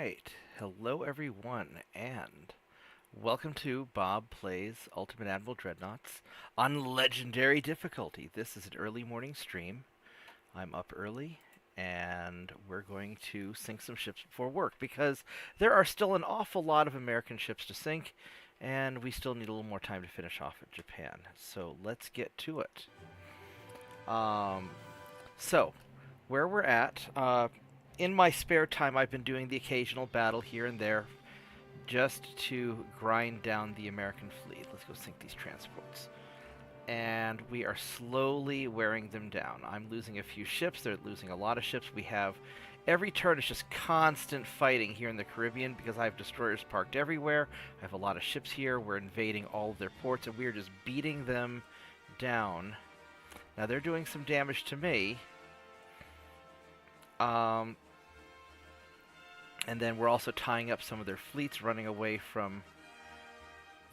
right. Hello, everyone, and welcome to Bob Plays Ultimate Admiral Dreadnoughts on Legendary Difficulty. This is an early morning stream. I'm up early, and we're going to sink some ships before work because there are still an awful lot of American ships to sink, and we still need a little more time to finish off at Japan. So let's get to it. Um, so, where we're at, in my spare time, I've been doing the occasional battle here and there just to grind down the American fleet. Let's go sink these transports. And we are slowly wearing them down. I'm losing a few ships. They're losing a lot of ships. We have every turn is just constant fighting here in the Caribbean because I have destroyers parked everywhere. I have a lot of ships here. We're invading all of their ports, and we're just beating them down. Now, they're doing some damage to me. And then we're also tying up some of their fleets, running away from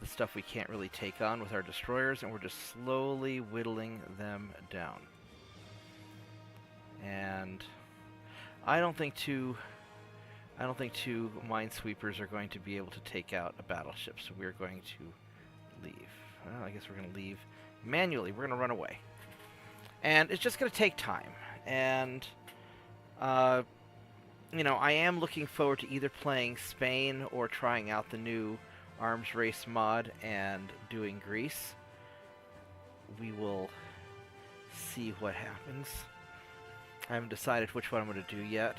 the stuff we can't really take on with our destroyers, and we're just slowly whittling them down. And I don't think two minesweepers are going to be able to take out a battleship, so we're going to leave. Well, I guess we're going to leave manually. We're going to run away. And it's just going to take time. And you know, I am looking forward to either playing Spain or trying out the new Arms Race mod and doing Greece. We will see what happens. I haven't decided which one I'm going to do yet.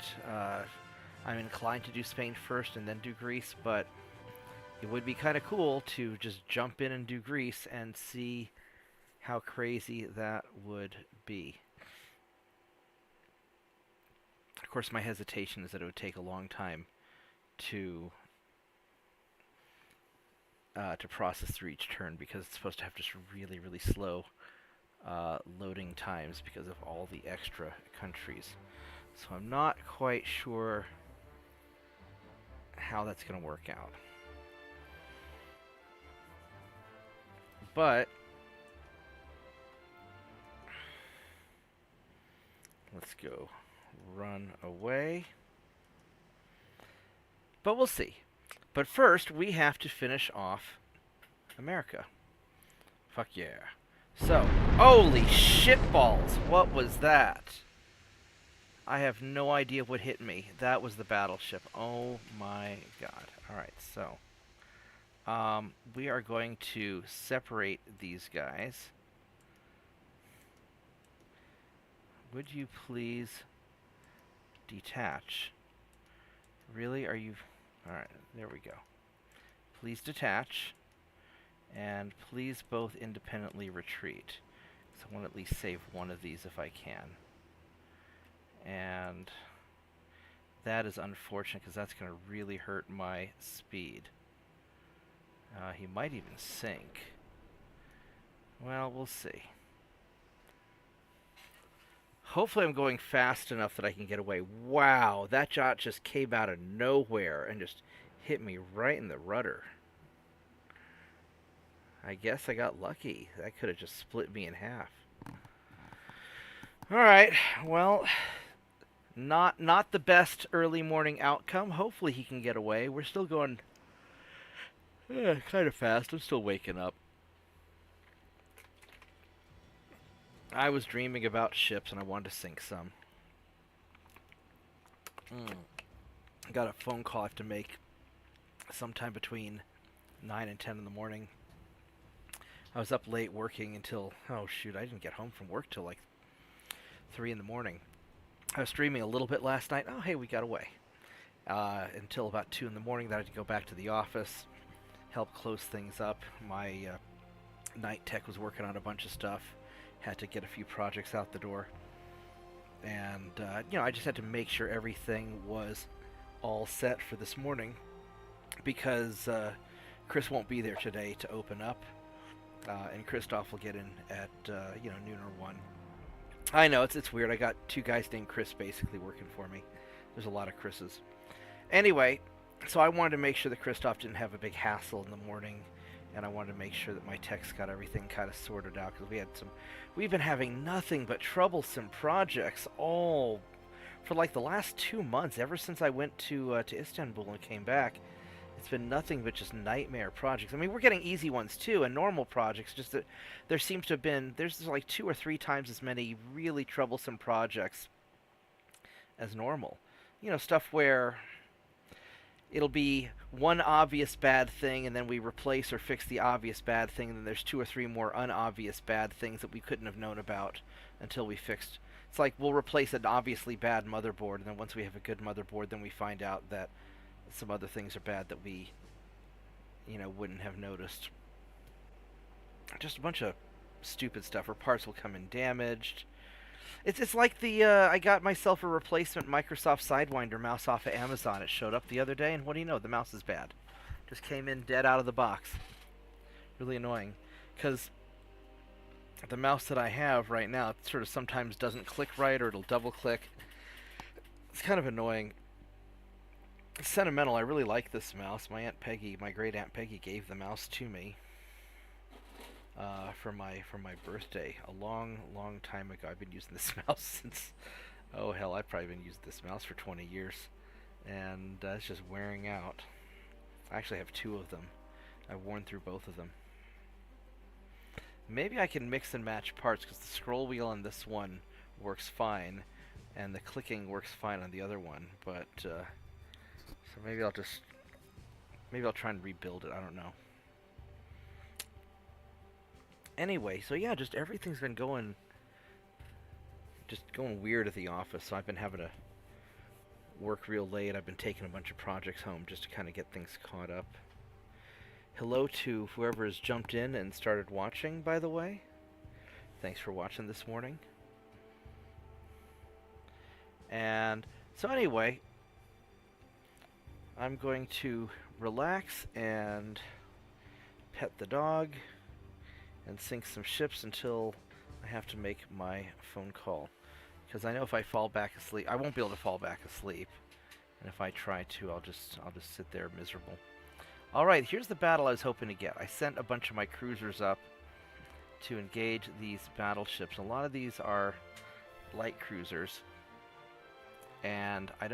I'm inclined to do Spain first and then do Greece, but it would be kind of cool to just jump in and do Greece and see how crazy that would be. Of course, my hesitation is that it would take a long time to process through each turn because it's supposed to have just really, really slow loading times because of all the extra countries. So I'm not quite sure how that's going to work out. But let's go run away. But we'll see. But first, we have to finish off America. Fuck yeah. So, holy shitballs! What was that? I have no idea what hit me. That was the battleship. Oh my god. Alright, so we are going to separate these guys. Would you please detach? Really? Are you... Alright, there we go. Please detach. And please both independently retreat. So I want to at least save one of these if I can. And that is unfortunate because that's going to really hurt my speed. He might even sink. Well, we'll see. Hopefully I'm going fast enough that I can get away. Wow, that shot just came out of nowhere and just hit me right in the rudder. I guess I got lucky. That could have just split me in half. Alright, well, not the best early morning outcome. Hopefully he can get away. We're still going kind of fast. I'm still waking up. I was dreaming about ships and I wanted to sink some. I got a phone call I have to make sometime between 9 and 10 in the morning. I was up late working until, oh shoot, I didn't get home from work till like 3 in the morning. I was streaming a little bit last night. Oh, hey, we got away. Until about 2 in the morning. Then I had to go back to the office, help close things up. My night tech was working on a bunch of stuff. Had to get a few projects out the door. And, you know, I just had to make sure everything was all set for this morning because Chris won't be there today to open up. And Christoph will get in at, you know, noon or 1. I know, it's weird. I got 2 guys named Chris basically working for me. There's a lot of Chris's. Anyway, so I wanted to make sure that Christoph didn't have a big hassle in the morning. And I wanted to make sure that my techs got everything kind of sorted out because we've been having nothing but troublesome projects all for like the last 2 months, ever since I went to Istanbul and came back, it's been nothing but just nightmare projects. I mean, we're getting easy ones too, and normal projects. Just that there seems to have been there's like 2 or 3 times as many really troublesome projects as normal. You know, stuff where it'll be one obvious bad thing, and then we replace or fix the obvious bad thing, and then there's 2 or 3 more unobvious bad things that we couldn't have known about until we fixed. It's like we'll replace an obviously bad motherboard, and then once we have a good motherboard, then we find out that some other things are bad that we, wouldn't have noticed. Just a bunch of stupid stuff, or parts will come in damaged. It's like I got myself a replacement Microsoft Sidewinder mouse off of Amazon. It showed up the other day, and what do you know? The mouse is bad. Just came in dead out of the box. Really annoying, because the mouse that I have right now, it sort of sometimes doesn't click right, or it'll double click. It's kind of annoying. It's sentimental. I really like this mouse. My great Aunt Peggy gave the mouse to me for my birthday a long time ago. I've been using this mouse since, oh hell, I've probably been using this mouse for 20 years, and it's just wearing out. I actually have 2 of them. I've worn through both of them. Maybe I can mix and match parts, because the scroll wheel on this one works fine, and the clicking works fine on the other one, but so maybe I'll try and rebuild it. I don't know. Anyway, so yeah, just everything's been going weird at the office. So I've been having to work real late. I've been taking a bunch of projects home just to kind of get things caught up. Hello to whoever has jumped in and started watching, by the way. Thanks for watching this morning. And so anyway, I'm going to relax and pet the dog and sink some ships until I have to make my phone call. Because I know if I fall back asleep, I won't be able to fall back asleep. And if I try to, I'll just sit there miserable. Alright, here's the battle I was hoping to get. I sent a bunch of my cruisers up to engage these battleships. A lot of these are light cruisers. And I've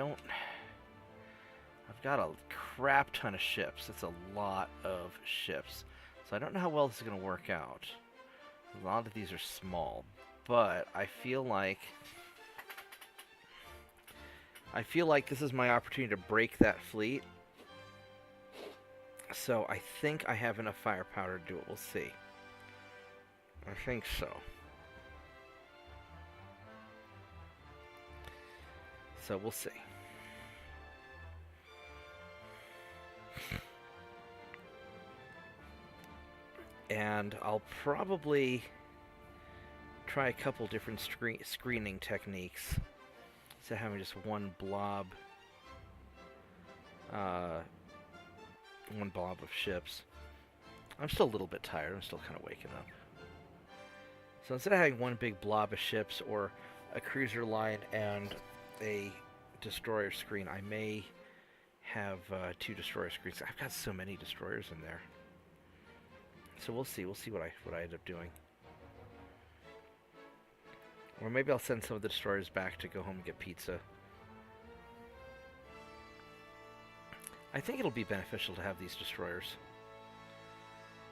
got a crap ton of ships. It's a lot of ships. So I don't know how well this is going to work out. A lot of these are small. But I feel like this is my opportunity to break that fleet. So I think I have enough firepower to do it. We'll see. I think so. So we'll see. And I'll probably try a couple different screening techniques. Instead of having just one blob of ships. I'm still a little bit tired. I'm still kind of waking up. So instead of having one big blob of ships or a cruiser line and a destroyer screen, I may have 2 destroyer screens. I've got so many destroyers in there. So we'll see. We'll see what I end up doing. Or maybe I'll send some of the destroyers back to go home and get pizza. I think it'll be beneficial to have these destroyers.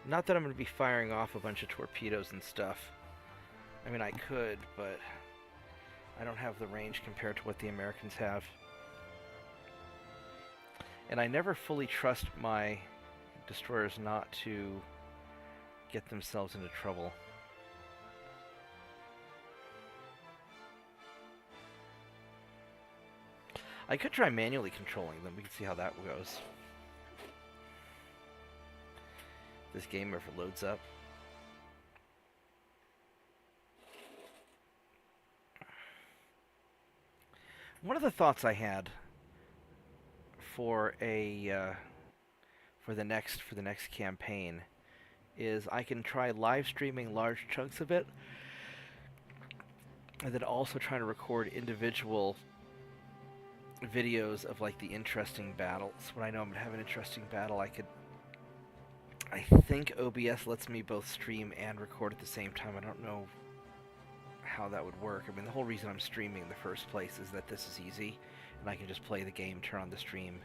Not that I'm going to be firing off a bunch of torpedoes and stuff. I mean, I could, but I don't have the range compared to what the Americans have. And I never fully trust my destroyers not to get themselves into trouble. I could try manually controlling them. We can see how that goes. This game ever loads up. One of the thoughts I had for the next campaign is I can try live streaming large chunks of it, and then also trying to record individual videos of like the interesting battles. When I know I'm gonna have an interesting battle, I think OBS lets me both stream and record at the same time. I don't know how that would work. I mean, the whole reason I'm streaming in the first place is that this is easy, and I can just play the game, turn on the stream.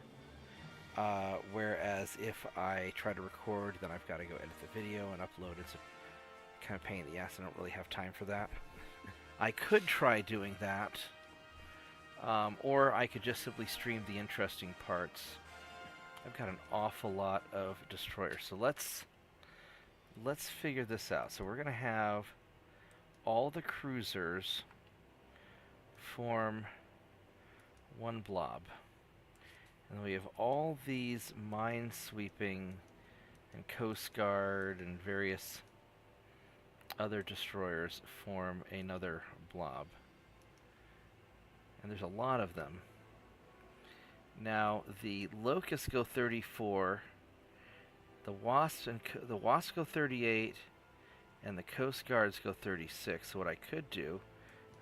Whereas if I try to record, then I've got to go edit the video and upload. It's a kind of pain in the ass. I don't really have time for that. I could try doing that, or I could just simply stream the interesting parts. I've got an awful lot of destroyers, so let's figure this out. So we're gonna have all the cruisers form one blob, and we have all these minesweeping and Coast Guard and various other destroyers form another blob, and there's a lot of them. Now the Locusts go 34, the Wasps go 38, and the Coast Guards go 36. So what I could do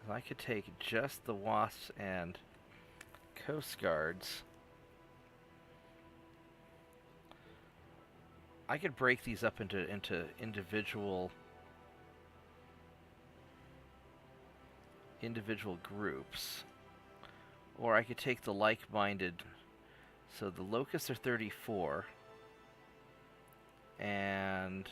is I could take just the Wasps and Coast Guards. I could break these up into individual groups, or I could take the like-minded. So the Locusts are 34, and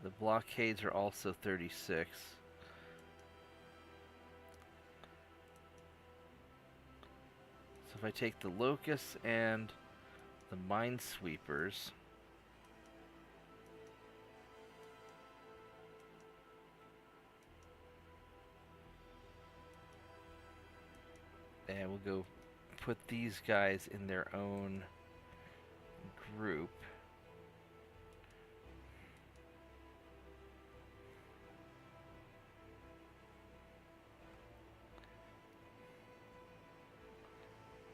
the Blockades are also 36. So if I take the Locusts and the Minesweepers, and we'll go put these guys in their own group.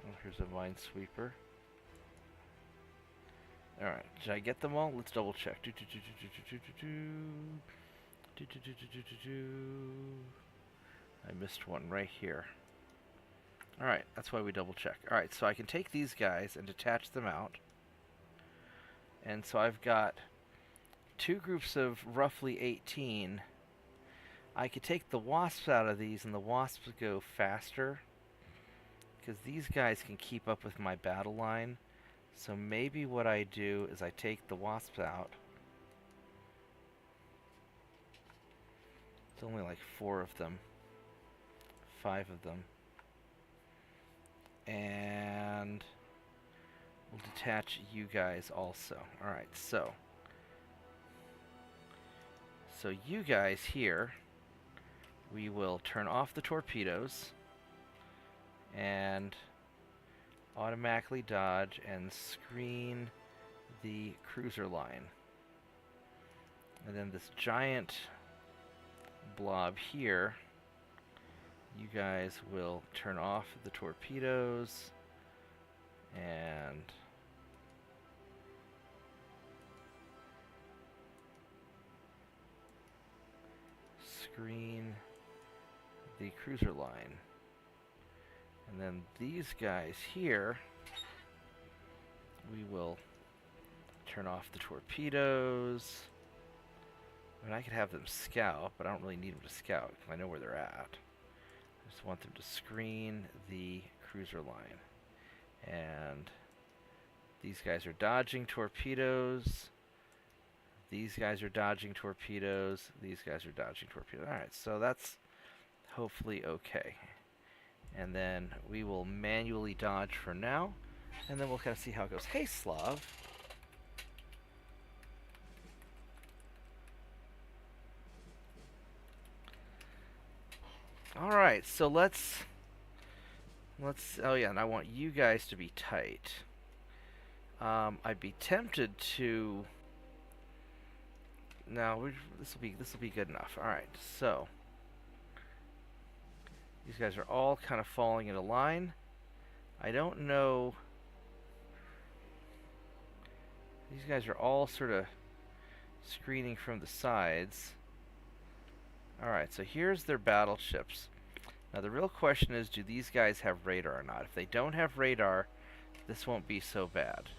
Oh, here's a Minesweeper. Alright, did I get them all? Let's double check. I missed one right here. Alright, that's why we double check. Alright, so I can take these guys and detach them out. And so I've got two groups of roughly 18. I could take the Wasps out of these, and the Wasps go faster, because these guys can keep up with my battle line. So maybe what I do is I take the Wasps out. It's only like 4 of them. 5 of them. And we'll detach you guys also. Alright, so you guys here, we will turn off the torpedoes and automatically dodge and screen the cruiser line. And then this giant blob here, you guys will turn off the torpedoes and screen the cruiser line. And then these guys here, we will turn off the torpedoes. I mean, I could have them scout, but I don't really need them to scout because I know where they're at. I just want them to screen the cruiser line. And these guys are dodging torpedoes. These guys are dodging torpedoes. These guys are dodging torpedoes. Alright, so that's hopefully okay. And then we will manually dodge for now, and then we'll kind of see how it goes. Hey, Slav. Alright, so let's, oh yeah, and I want you guys to be tight. I'd be tempted to, no, this will be good enough. Alright, so these guys are all kind of falling into line. I don't know, these guys are all sort of screening from the sides. Alright, so here's their battleships. Now the real question is, do these guys have radar or not? If they don't have radar, this won't be so bad.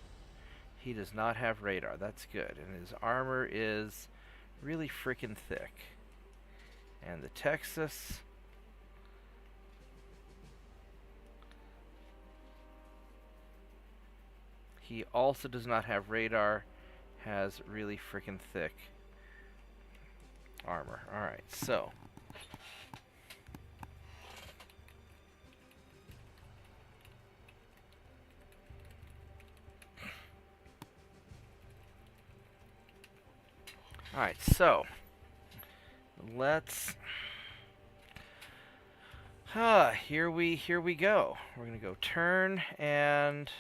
He does not have radar. That's good. And his armor is really freaking thick. And the Texas, he also does not have radar, has really freaking thick armor. Alright, so let's here we go. We're gonna go turn, and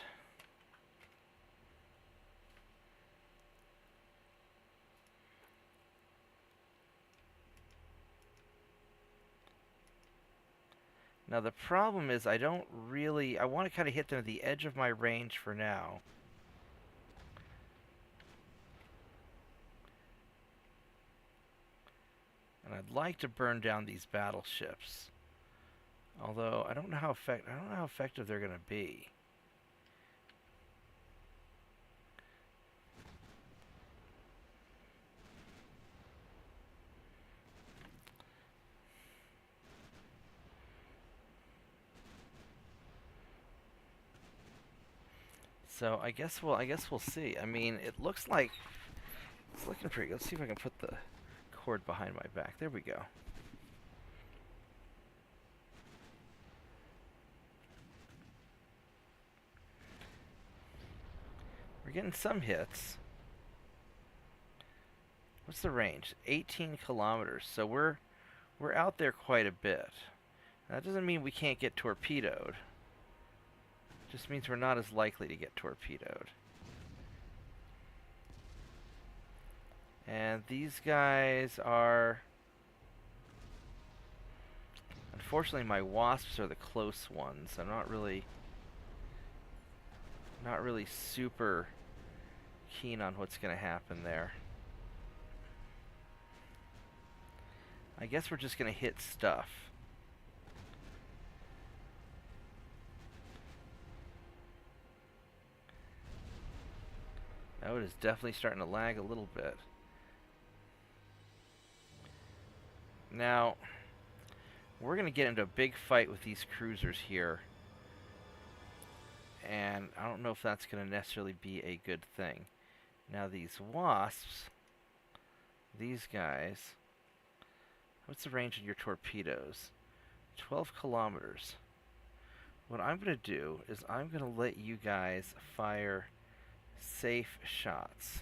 now the problem is I want to kind of hit them at the edge of my range for now. And I'd like to burn down these battleships. Although I don't know how effective they're going to be. So I guess we'll see. I mean, it looks like it's looking pretty good. Let's see if I can put the cord behind my back. There we go. We're getting some hits. What's the range? 18 kilometers. So we're out there quite a bit. That doesn't mean we can't get torpedoed. It just means we're not as likely to get torpedoed. And these guys are... Unfortunately, my wasps are the close ones. I'm not really super keen on what's going to happen there. I guess we're just going to hit stuff. Oh, it is definitely starting to lag a little bit. Now, we're going to get into a big fight with these cruisers here. And I don't know if that's going to necessarily be a good thing. Now, these wasps, these guys, what's the range of your torpedoes? 12 kilometers. What I'm going to do is I'm going to let you guys fire safe shots.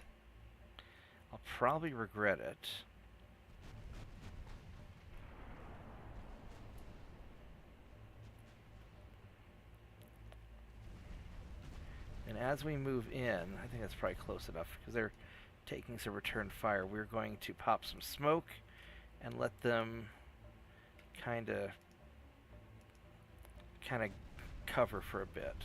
I'll probably regret it. And as we move in, I think that's probably close enough because they're taking some return fire. We're going to pop some smoke and let them kind of cover for a bit.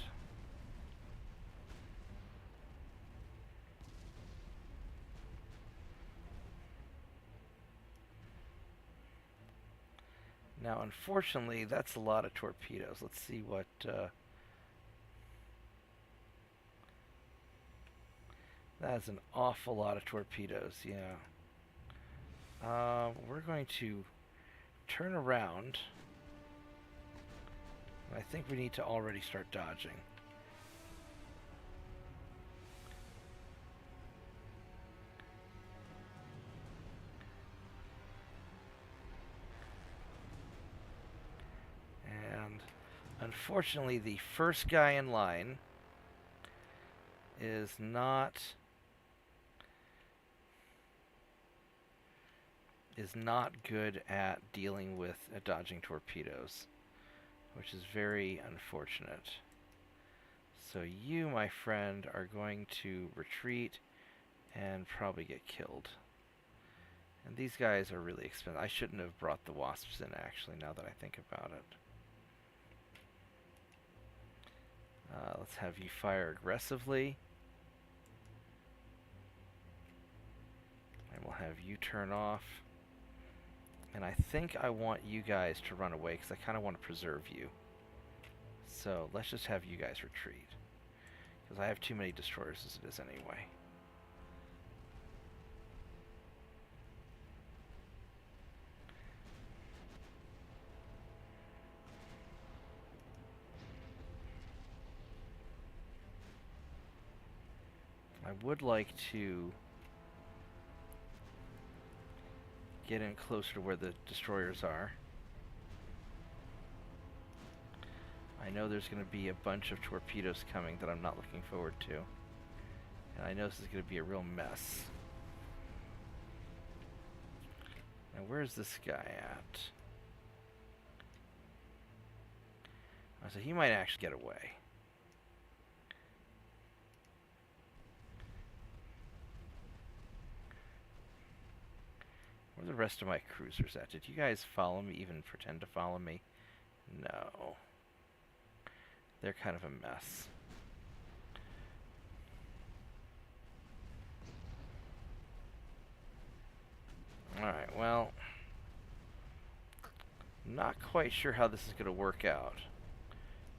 Now, unfortunately, that's a lot of torpedoes. Let's see what... that is an awful lot of torpedoes, yeah. We're going to turn around. I think we need to already start dodging. And unfortunately, the first guy in line is not good at dealing with dodging torpedoes, which is very unfortunate. So you, my friend, are going to retreat and probably get killed. And these guys are really expensive. I shouldn't have brought the wasps in, actually, now that I think about it. Let's have you fire aggressively. And we'll have you turn off. And I think I want you guys to run away because I kind of want to preserve you. So let's just have you guys retreat. Because I have too many destroyers as it is anyway. I would like to get in closer to where the destroyers are. I know there's going to be a bunch of torpedoes coming that I'm not looking forward to. And I know this is going to be a real mess. Now, where's this guy at? Oh, so he might actually get away. Where are the rest of my cruisers at? Did you guys follow me, even pretend to follow me? No. They're kind of a mess. Alright, well, not quite sure how this is going to work out.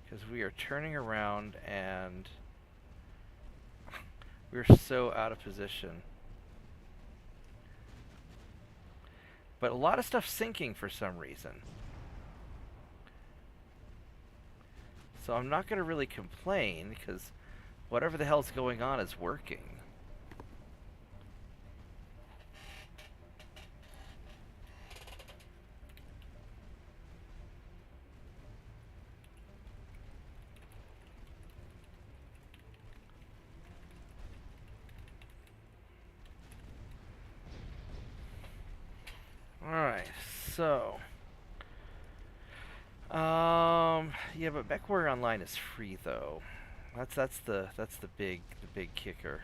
Because we are turning around and we're so out of position. But a lot of stuff sinking for some reason. So I'm not going to really complain, because whatever the hell's going on is working. Alright, so yeah, but Mech Warrior Online is free though. That's the big kicker.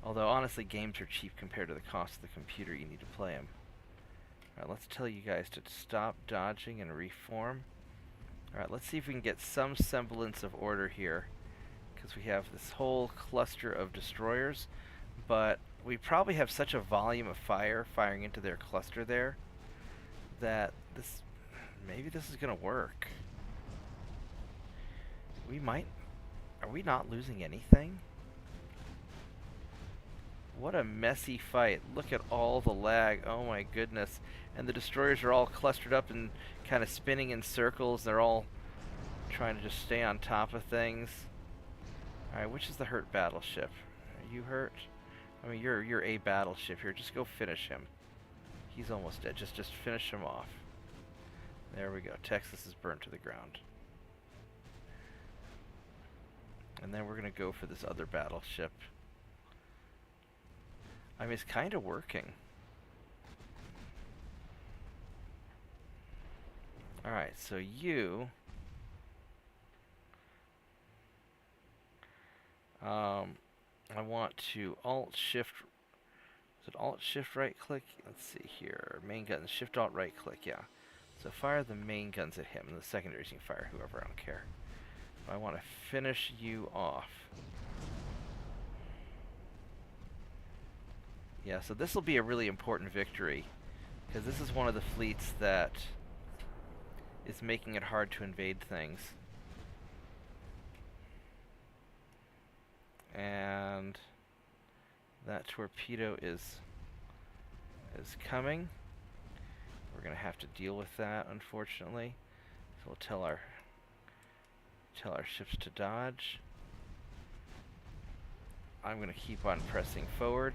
Although honestly, games are cheap compared to the cost of the computer you need to play them. Alright, let's tell you guys to stop dodging and reform. Alright, let's see if we can get some semblance of order here, because we have this whole cluster of destroyers, but we probably have such a volume of fire firing into their cluster there that maybe this is gonna work. We might. Are we not losing anything? What a messy fight. Look at all the lag. Oh my goodness. And the destroyers are all clustered up and kind of spinning in circles. They're all trying to just stay on top of things. Alright, which is the hurt battleship? Are you hurt? I mean, you're a battleship here. Just go finish him. He's almost dead. Just finish him off. There we go. Texas is burned to the ground. And then we're going to go for this other battleship. I mean, it's kind of working. Alright, so you... I want to Alt-Shift... Is it Alt-Shift right-click? Let's see here. Main guns. Shift-Alt right-click, yeah. So fire the main guns at him, and the secondaries you can fire whoever, I don't care. I want to finish you off. Yeah, so this will be a really important victory, because this is one of the fleets that is making it hard to invade things. And that torpedo is coming. We're going to have to deal with that, unfortunately. So we'll tell our ships to dodge. I'm going to keep on pressing forward,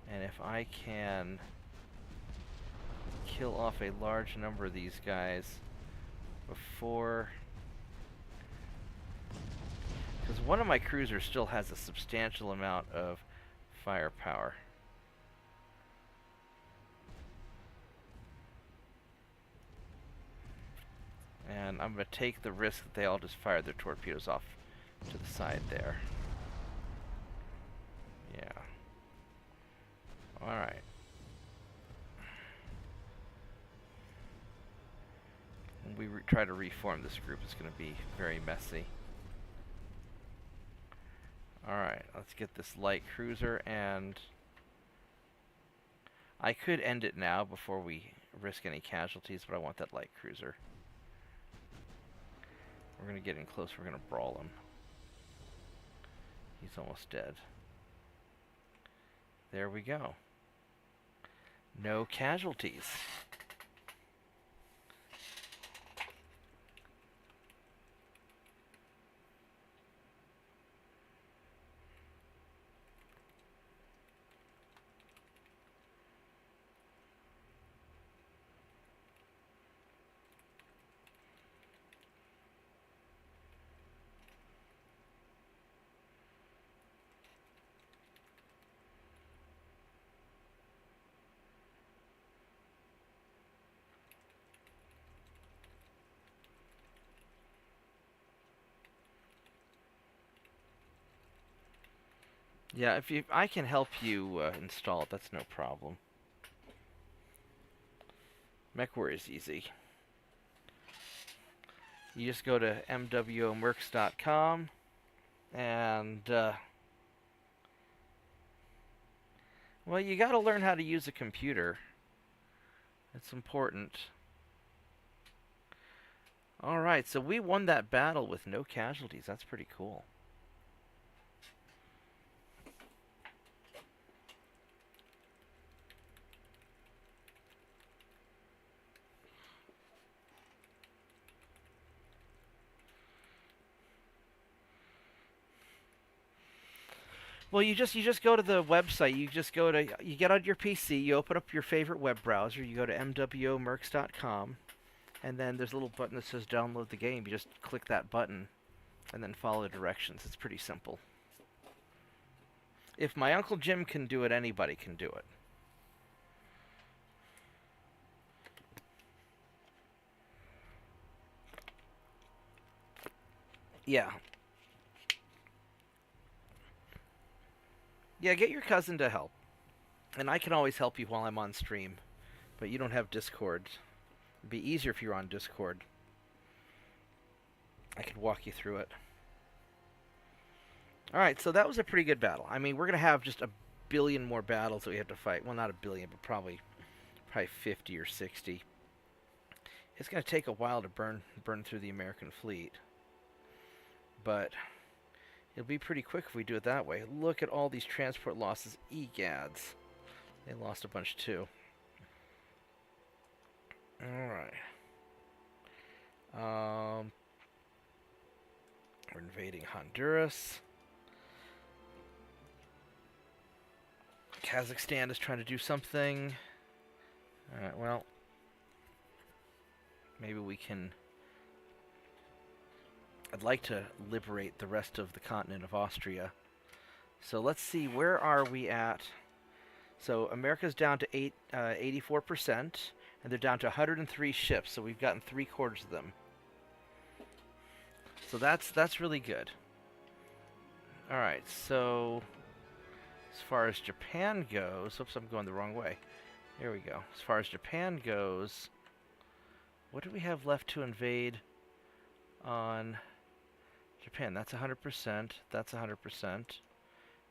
and if I can kill off a large number of these guys before... Because one of my cruisers still has a substantial amount of firepower. And I'm going to take the risk that they all just fire their torpedoes off to the side there. Yeah. Alright. When we try to reform this group, it's going to be very messy. Alright, let's get this light cruiser, and I could end it now before we risk any casualties, but I want that light cruiser. We're going to get in close, we're going to brawl him. He's almost dead. There we go. No casualties. Yeah, I can help you install it. That's no problem. MechWar is easy. You just go to mwomercs.com and well, you got to learn how to use a computer. It's important. All right, so we won that battle with no casualties. That's pretty cool. Well, you just go to the website. You get on your PC, you open up your favorite web browser, you go to mwomercs.com, and then there's a little button that says download the game. You just click that button and then follow the directions. It's pretty simple. If my Uncle Jim can do it, anybody can do it. Yeah. Yeah, get your cousin to help. And I can always help you while I'm on stream. But you don't have Discord. It'd be easier if you're on Discord. I could walk you through it. Alright, so that was a pretty good battle. I mean, we're going to have just a billion more battles that we have to fight. Well, not a billion, but probably 50 or 60. It's going to take a while to burn through the American fleet. But it'll be pretty quick if we do it that way. Look at all these transport losses. Egads. They lost a bunch too. Alright. We're invading Honduras. Kazakhstan is trying to do something. Alright, well. Maybe we can... I'd like to liberate the rest of the continent of Austria. So let's see, where are we at? So America's down to 84%, and they're down to 103 ships, so we've gotten 3/4 of them. So that's really good. Alright, so as far as Japan goes, oops, I'm going the wrong way. Here we go. As far as Japan goes, what do we have left to invade on Japan? That's 100%. That's 100%.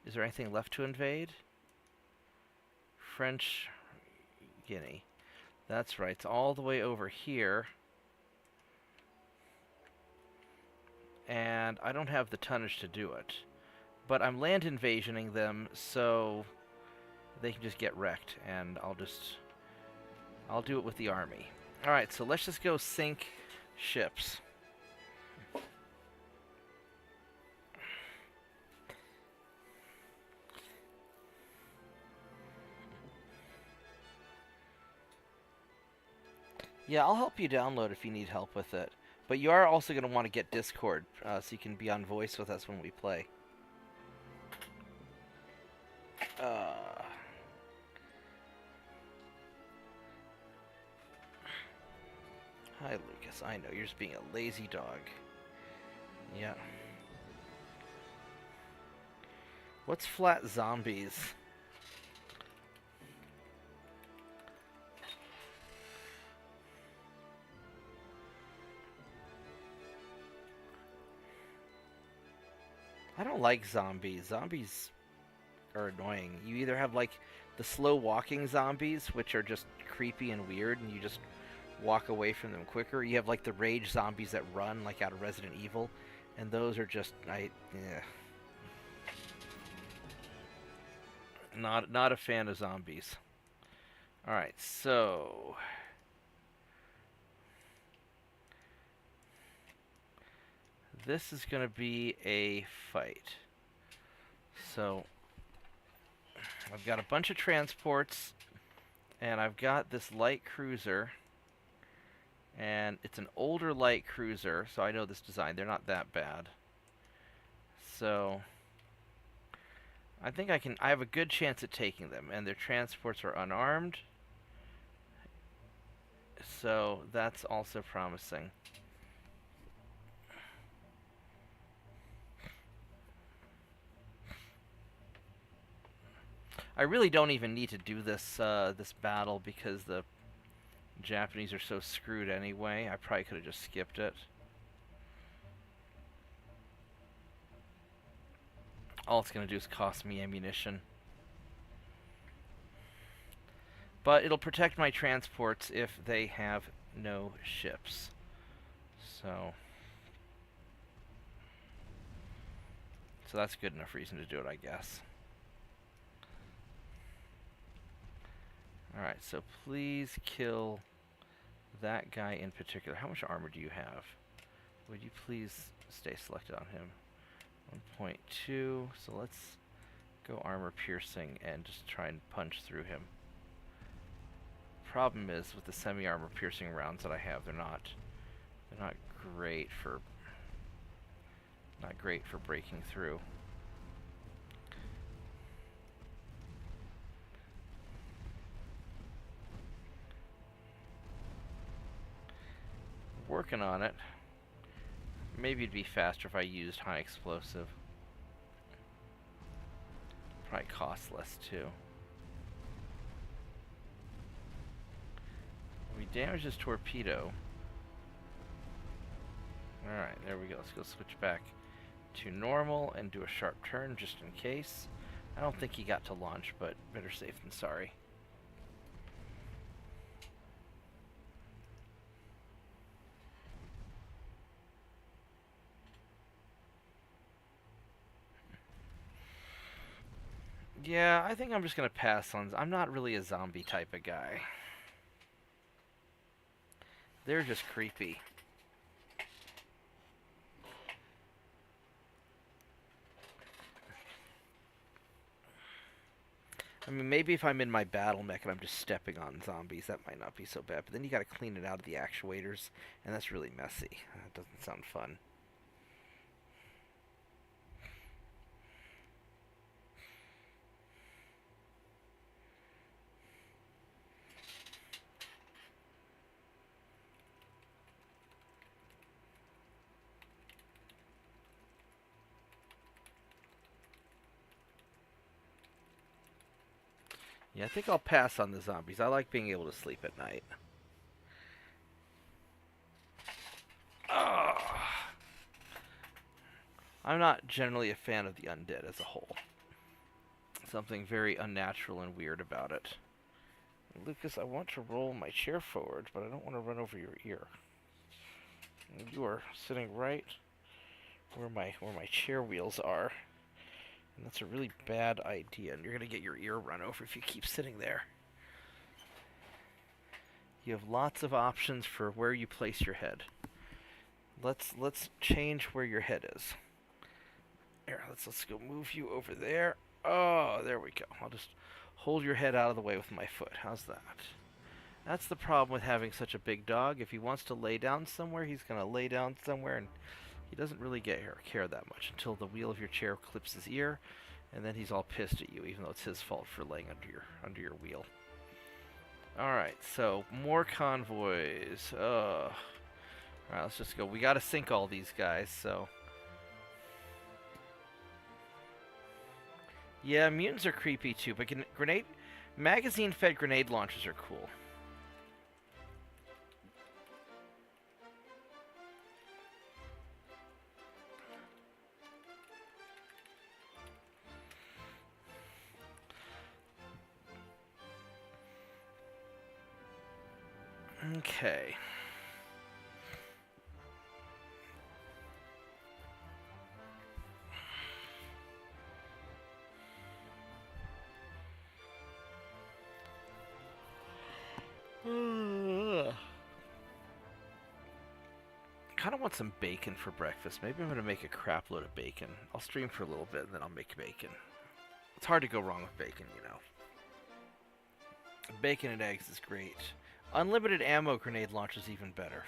Is there anything left to invade? French Guinea. That's right. It's all the way over here. And I don't have the tonnage to do it. But I'm land invasioning them, so they can just get wrecked. And I'll do it with the army. Alright, so let's just go sink ships. Yeah, I'll help you download if you need help with it. But you are also going to want to get Discord, so you can be on voice with us when we play. Hi, Lucas. I know, you're just being a lazy dog. Yeah. What's flat zombies? I don't like zombies. Zombies are annoying. You either have, like, the slow walking zombies, which are just creepy and weird, and you just walk away from them quicker. You have, like, the rage zombies that run, like out of Resident Evil, and those are just, Not a fan of zombies. Alright, so... this is going to be a fight. So, I've got a bunch of transports, and I've got this light cruiser, and it's an older light cruiser, so I know this design. They're not that bad. So, I think I have a good chance at taking them, and their transports are unarmed, so that's also promising. I really don't even need to do this this battle because the Japanese are so screwed anyway. I probably could have just skipped it. All it's going to do is cost me ammunition. But it'll protect my transports if they have no ships. So that's good enough reason to do it, I guess. Alright, so please kill that guy in particular. How much armor do you have? Would you please stay selected on him? 1.2. So let's go armor piercing and just try and punch through him. Problem is with the semi-armor piercing rounds that I have, they're not great for breaking through. Working on it. Maybe it'd be faster if I used high explosive. Probably costs less too. We damage this torpedo. Alright, there we go. Let's go switch back to normal and do a sharp turn just in case. I don't think he got to launch, but better safe than sorry. Yeah, I think I'm just going to pass on. I'm not really a zombie type of guy. They're just creepy. I mean, maybe if I'm in my battle mech and I'm just stepping on zombies, that might not be so bad. But then you got to clean it out of the actuators, and that's really messy. That doesn't sound fun. Yeah, I think I'll pass on the zombies. I like being able to sleep at night. Ugh. I'm not generally a fan of the undead as a whole. Something very unnatural and weird about it. Lucas, I want to roll my chair forward, but I don't want to run over your ear. You are sitting right where my chair wheels are. And that's a really bad idea, and you're going to get your ear run over if you keep sitting there. You have lots of options for where you place your head. Let's change where your head is. Here, let's go move you over there. Oh, there we go. I'll just hold your head out of the way with my foot. How's that? That's the problem with having such a big dog. If he wants to lay down somewhere, he's going to lay down somewhere, and he doesn't really care that much until the wheel of your chair clips his ear, and then he's all pissed at you, even though it's his fault for laying under your wheel. All right, so more convoys. All right, let's just go. We got to sink all these guys. So yeah, mutants are creepy too, but magazine-fed grenade launchers are cool. Okay. Kind of want some bacon for breakfast. Maybe I'm going to make a crap load of bacon. I'll stream for a little bit and then I'll make bacon. It's hard to go wrong with bacon, you know. Bacon and eggs is great. Unlimited ammo grenade launch is even better.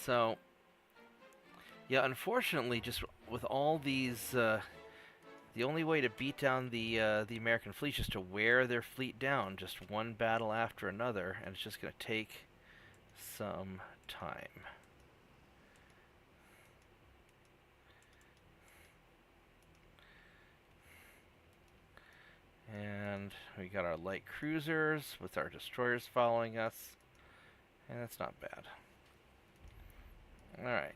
So, yeah, unfortunately, just with all these The only way to beat down the American fleet is just to wear their fleet down, just one battle after another, and it's just going to take some time. And we got our light cruisers with our destroyers following us, and that's not bad. Alright.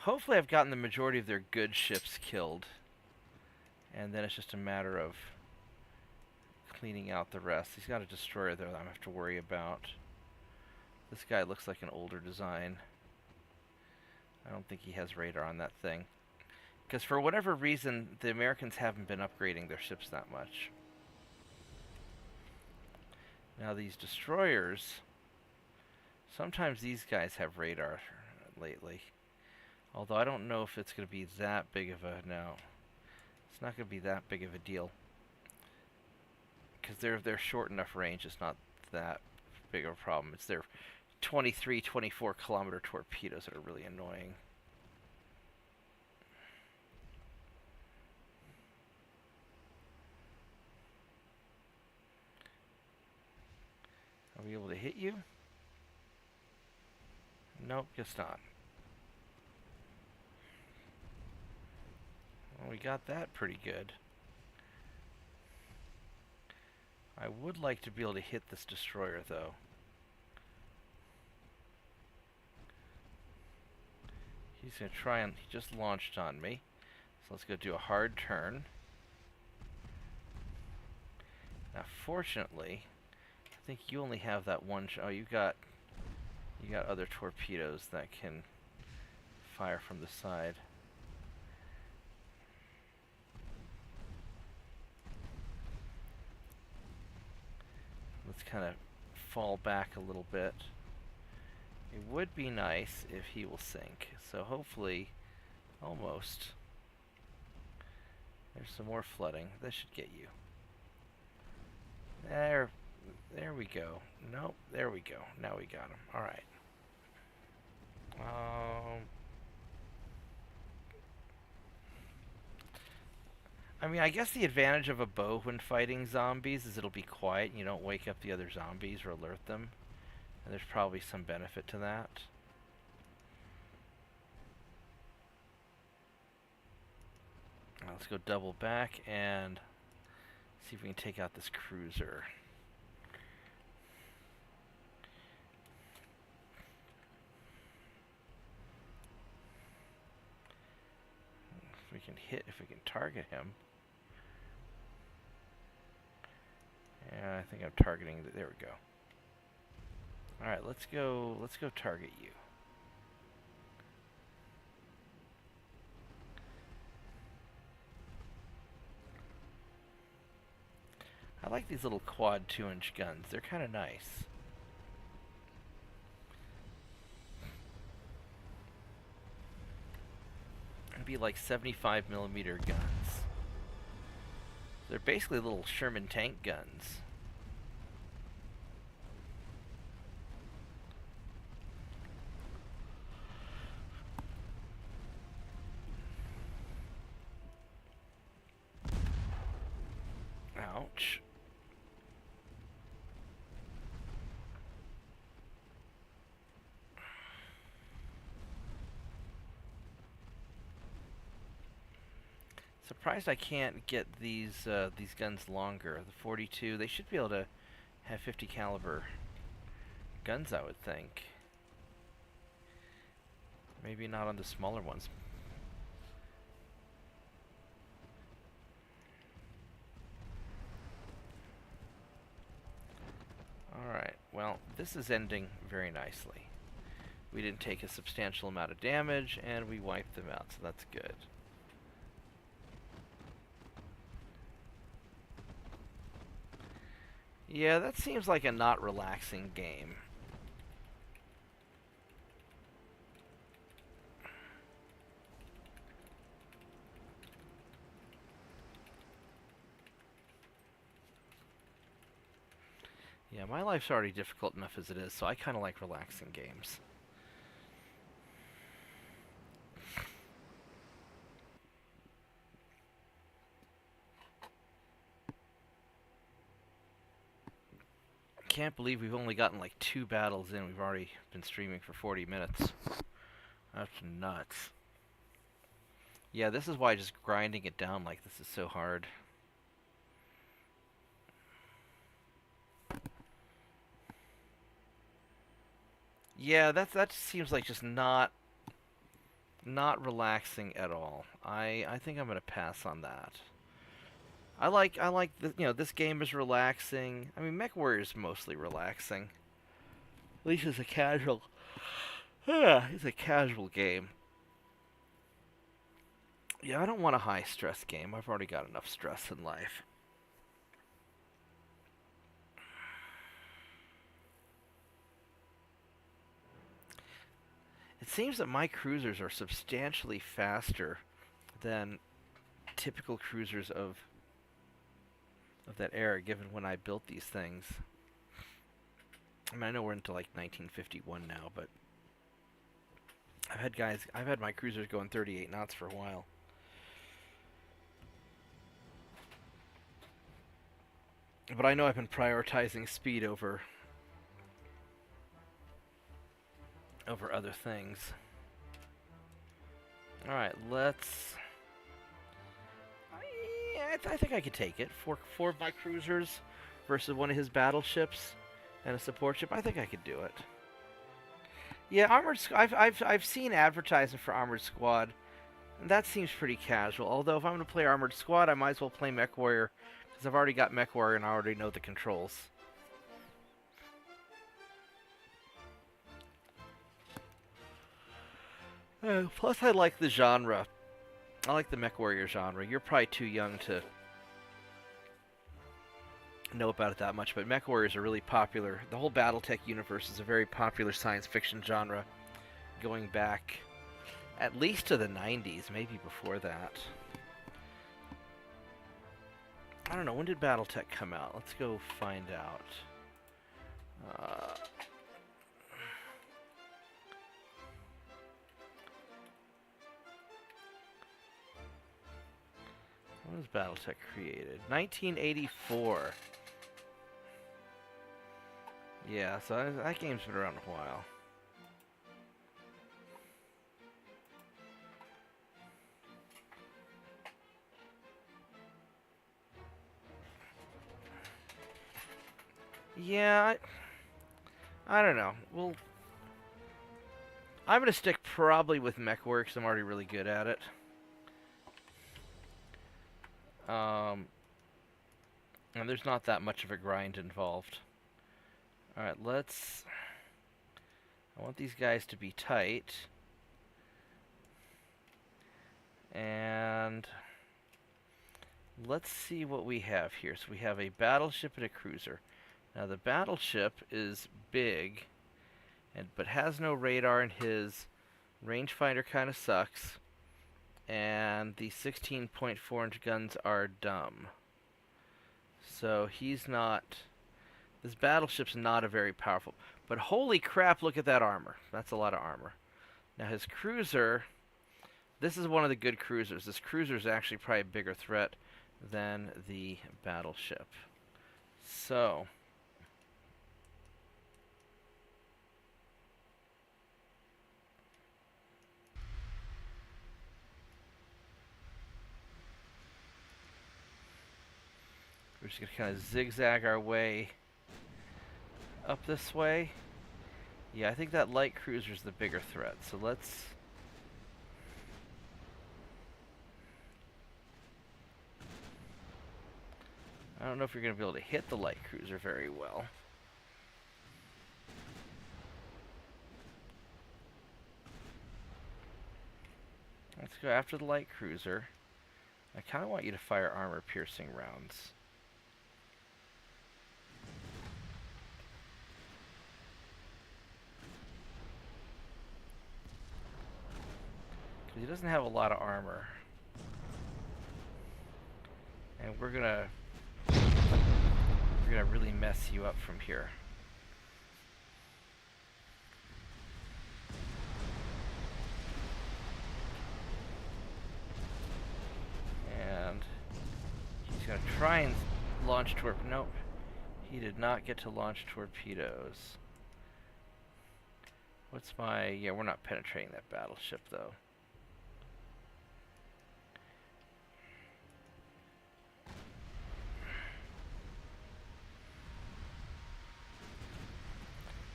Hopefully I've gotten the majority of their good ships killed, and then it's just a matter of cleaning out the rest. He's got a destroyer there that I don't have to worry about. This guy looks like an older design. I don't think he has radar on that thing. Because for whatever reason, the Americans haven't been upgrading their ships that much. Now these destroyers, sometimes these guys have radar lately. Although I don't know if it's going to be that big of a... No. It's not going to be that big of a deal. Because they're short enough range, it's not that big of a problem. It's their 23, 24 kilometer torpedoes that are really annoying. Are we able to hit you? Nope, guess not. Well, we got that pretty good. I would like to be able to hit this destroyer, though. He's going to try and... He just launched on me. So let's go do a hard turn. Now, fortunately, I think you only have that one... Oh, you got other torpedoes that can fire from the side. Let's kind of fall back a little bit. It would be nice if he will sink. So hopefully, almost. There's some more flooding. This should get you. There we go. Nope, there we go. Now we got him. All right. I mean, I guess the advantage of a bow when fighting zombies is it'll be quiet and you don't wake up the other zombies or alert them. And there's probably some benefit to that. Now let's go double back and see if we can take out this cruiser. If we can hit, if we can target him. Yeah, I think I'm targeting. There we go. All right, let's go target you. I like these little quad 2-inch guns. They're kind of nice. It'd be like 75mm guns. They're basically little Sherman tank guns. Ouch. Surprised I can't get these guns longer. The 42, they should be able to have 50 caliber guns, I would think. Maybe not on the smaller ones. Alright, well, this is ending very nicely. We didn't take a substantial amount of damage, and we wiped them out, so that's good. Yeah, that seems like a not relaxing game. Yeah, my life's already difficult enough as it is, so I kind of like relaxing games. Can't believe we've only gotten like 2 battles in. We've already been streaming for 40 minutes. That's nuts. Yeah, this is why just grinding it down like this is so hard. Yeah, that seems like just not relaxing at all. I think I'm gonna pass on that. I like the, this game is relaxing. I mean, MechWarrior is mostly relaxing. At least it's a casual. It's a casual game. Yeah, I don't want a high stress game. I've already got enough stress in life. It seems that my cruisers are substantially faster than typical cruisers of that era, given when I built these things. I mean, I know we're into like 1951 now, but I've had my cruisers going 38 knots for a while. But I know I've been prioritizing speed over other things. All right, let's. I think I could take it. Four of my cruisers versus one of his battleships and a support ship. I think I could do it. Yeah, I've seen advertising for Armored Squad, and that seems pretty casual. Although if I'm going to play Armored Squad, I might as well play MechWarrior, because I've already got MechWarrior and I already know the controls. Plus, I like the genre. I like the MechWarrior genre. You're probably too young to know about it that much, but MechWarrior is a really popular. The whole BattleTech universe is a very popular science fiction genre, going back at least to the 90s, maybe before that. I don't know, when did BattleTech come out? Let's go find out. When was BattleTech created? 1984. Yeah, so that game's been around a while. Yeah, I don't know. Well, I'm going to stick probably with MechWarrior because I'm already really good at it. And there's not that much of a grind involved. Alright, I want these guys to be tight. And let's see what we have here. So we have a battleship and a cruiser. Now the battleship is big, but has no radar, and his rangefinder kind of sucks. And the 16.4-inch guns are dumb. So he's not. This battleship's not a very powerful. But holy crap, look at that armor. That's a lot of armor. Now his cruiser. This is one of the good cruisers. This cruiser is actually probably a bigger threat than the battleship. So. We're just going to kind of zigzag our way up this way. Yeah, I think that light cruiser's the bigger threat. So let's... I don't know if you're going to be able to hit the light cruiser very well. Let's go after the light cruiser. I kind of want you to fire armor-piercing rounds. He doesn't have a lot of armor. And we're gonna really mess you up from here. And he's gonna try and launch torpedo. Nope. He did not get to launch torpedoes. What's my... Yeah, we're not penetrating that battleship, though.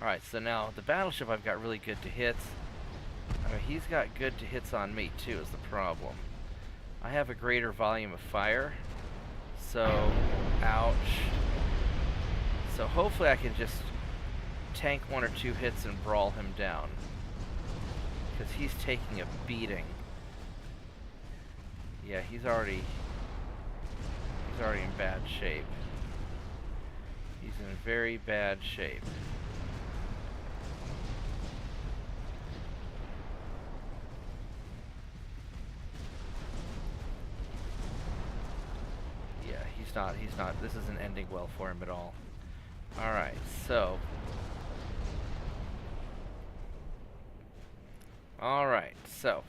Alright, so now the battleship I've got really good to hits. I mean, he's got good to hits on me, too, is the problem. I have a greater volume of fire. So, ouch. So hopefully I can just tank 1 or 2 hits and brawl him down. Because he's taking a beating. Yeah, he's already in bad shape. He's in very bad shape. Yeah, he's not, this isn't ending well for him at all. Alright, so. Alright, so.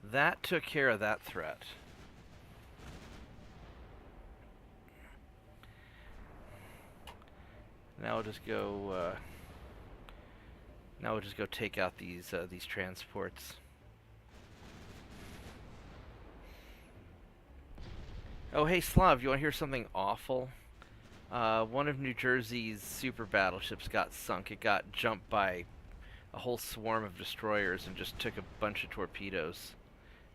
That took care of that threat. Now we'll just go. Now we'll just go take out these transports. Oh, hey Slav, you want to hear something awful? One of New Jersey's super battleships got sunk. It got jumped by a whole swarm of destroyers and just took a bunch of torpedoes.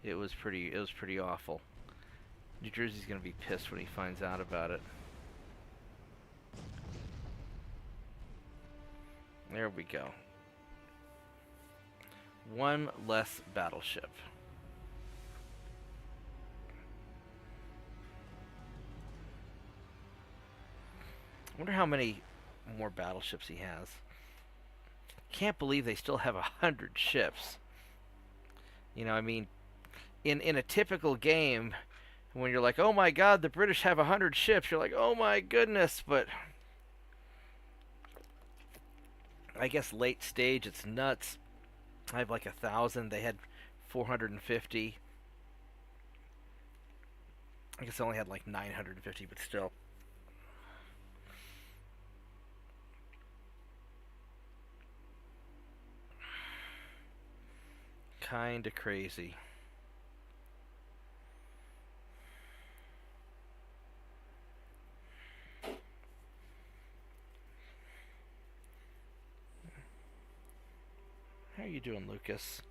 It was pretty awful. New Jersey's gonna be pissed when he finds out about it. There we go. One less battleship. I wonder how many more battleships he has. Can't believe they still have 100 ships. You know, I mean, in a typical game, when you're like, oh my god, the British have 100 ships, you're like, oh my goodness, but I guess late stage, it's nuts. I have like 1,000. They had 450. I guess I only had like 950, but still. Kinda crazy. How are you doing, Lucas?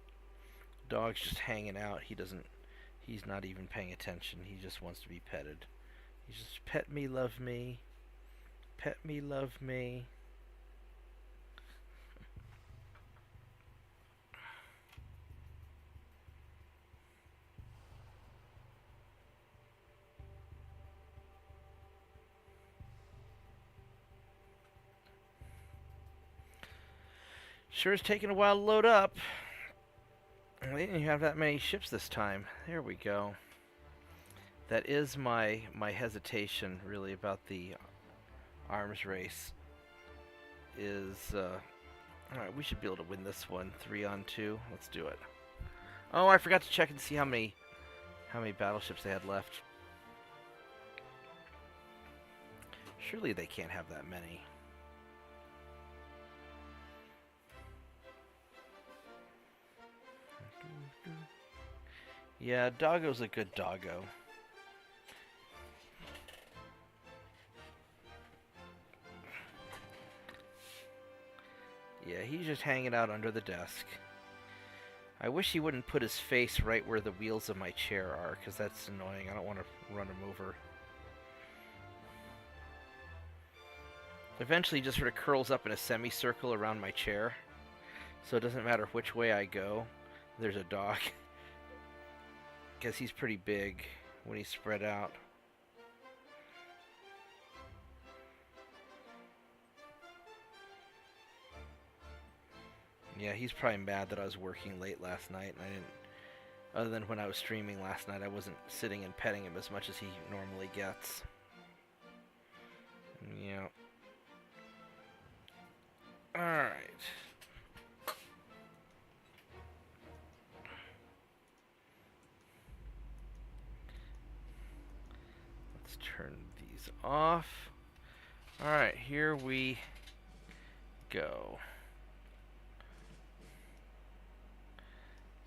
Dog's just hanging out. He's not even paying attention. He just wants to be petted. He's just, pet me, love me. Pet me, love me. Sure is taking a while to load up. They didn't have that many ships this time. There we go. That is my hesitation, really, about the arms race. Alright, we should be able to win this one. 3-on-2. Let's do it. Oh, I forgot to check and see how many battleships they had left. Surely they can't have that many. Yeah, Doggo's a good doggo. Yeah, he's just hanging out under the desk. I wish he wouldn't put his face right where the wheels of my chair are, because that's annoying. I don't want to run him over. Eventually he just sort of curls up in a semicircle around my chair, so it doesn't matter which way I go, there's a dog. Because he's pretty big when he's spread out. Yeah, he's probably mad that I was working late last night, and I didn't... Other than when I was streaming last night, I wasn't sitting and petting him as much as he normally gets. Yeah. Alright. Let's turn these off. Alright, here we go.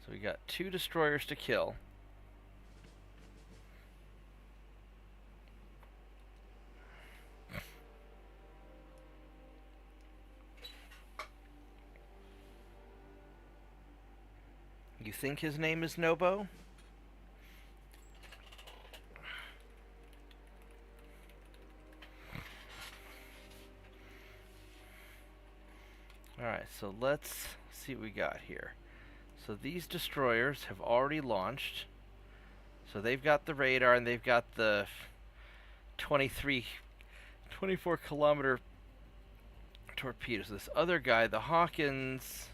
So we got 2 destroyers to kill. You think his name is Nobo? Alright, so let's see what we got here. So these destroyers have already launched. So they've got the radar and they've got the 24 kilometer torpedoes. This other guy, the Hawkins,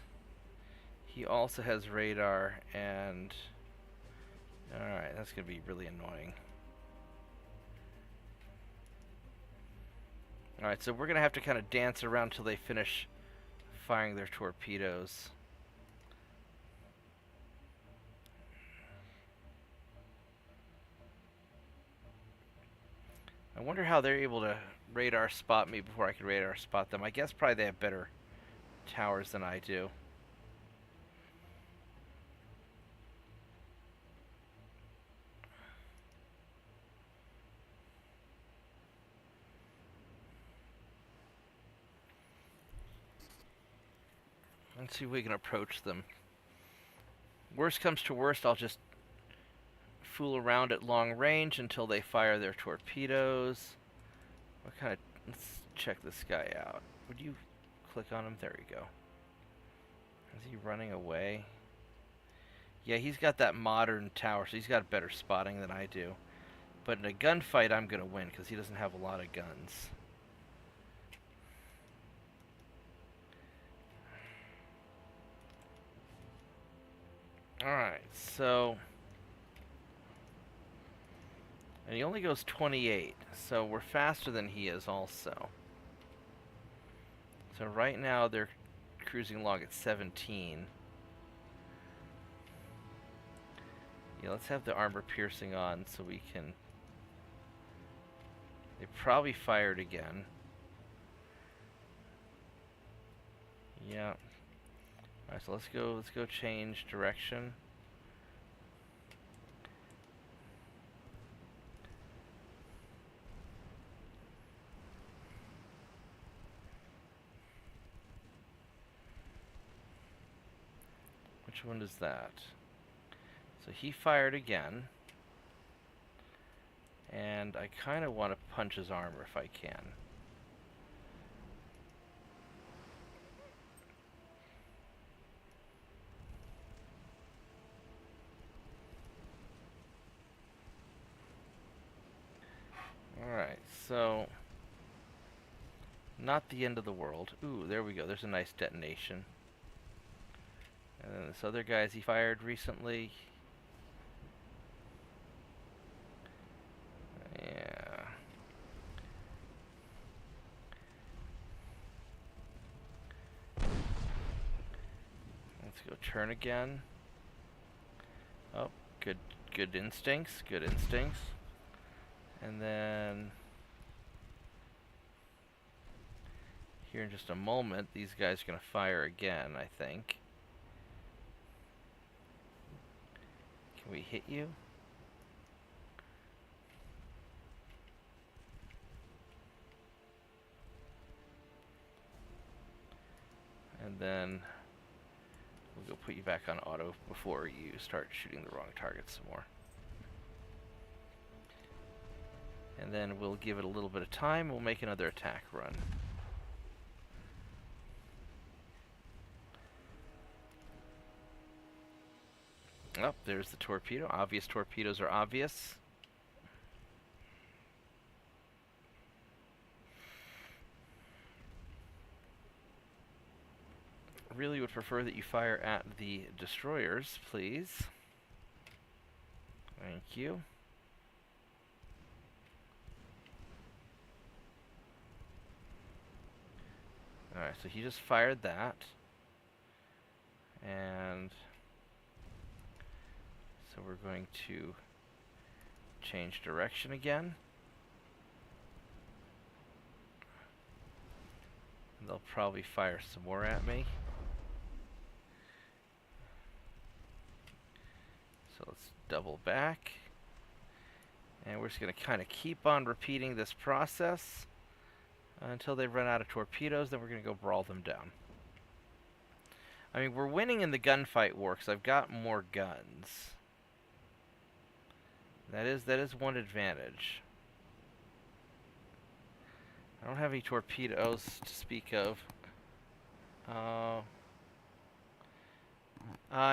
he also has radar and... Alright, that's going to be really annoying. Alright, so we're going to have to kind of dance around until they finish firing their torpedoes. I wonder how they're able to radar spot me before I can radar spot them. I guess probably they have better towers than I do. Let's see if we can approach them. Worst comes to worst, I'll just fool around at long range until they fire their torpedoes. What kind of... Let's check this guy out. Would you click on him? There we go. Is he running away? Yeah, he's got that modern tower, so he's got better spotting than I do. But in a gunfight, I'm going to win because he doesn't have a lot of guns. Alright, so... And he only goes 28, so we're faster than he is also. So right now they're cruising along at 17. Yeah, let's have the armor piercing on so we can... They probably fired again. Yeah. Alright, so let's go change direction. Which one is that? So he fired again. And I kind of want to punch his armor if I can. Alright, so... Not the end of the world. Ooh, there we go. There's a nice detonation. And then this other guy's he fired recently. Yeah. Let's go turn again. Oh, good instincts, good instincts. And then here in just a moment, these guys are going to fire again, I think. Can we hit you? And then we'll go put you back on auto before you start shooting the wrong target some more. And then we'll give it a little bit of time. We'll make another attack run. Oh, there's the torpedo. Obvious torpedoes are obvious. Really would prefer that you fire at the destroyers, please. Thank you. Alright, so he just fired that. And so we're going to change direction again. They'll probably fire some more at me. So let's double back. And we're just going to kind of keep on repeating this process until they run out of torpedoes. Then we're going to go brawl them down. I mean, we're winning in the gunfight war because I've got more guns. That is one advantage. I don't have any torpedoes to speak of.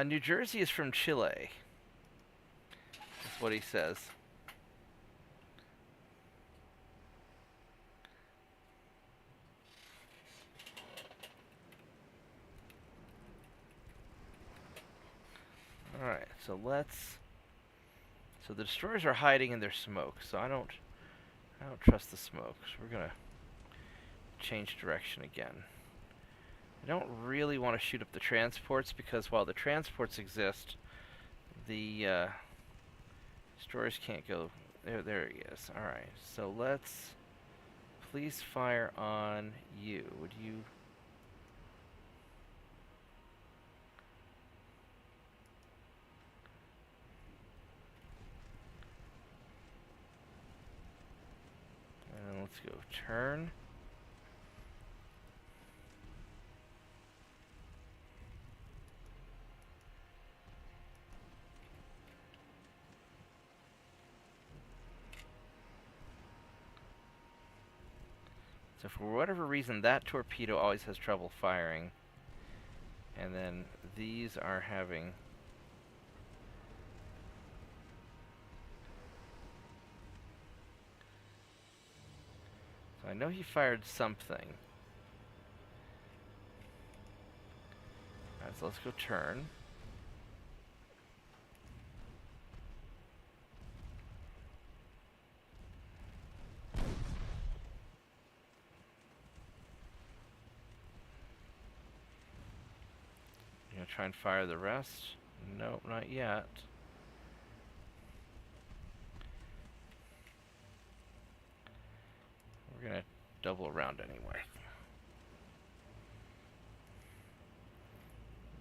New Jersey is from Chile. That's what he says. Alright, so let's... So the destroyers are hiding in their smoke, so I don't trust the smoke. So we're gonna change direction again. I don't really want to shoot up the transports because while the transports exist, the destroyers can't go. There he is. Alright, so let's please fire on you. Would you... And let's go turn. So for whatever reason, that torpedo always has trouble firing. And then these are having... So I know he fired something. Alright, so let's go turn. Gonna try and fire the rest? Nope, not yet. We're gonna double around anyway.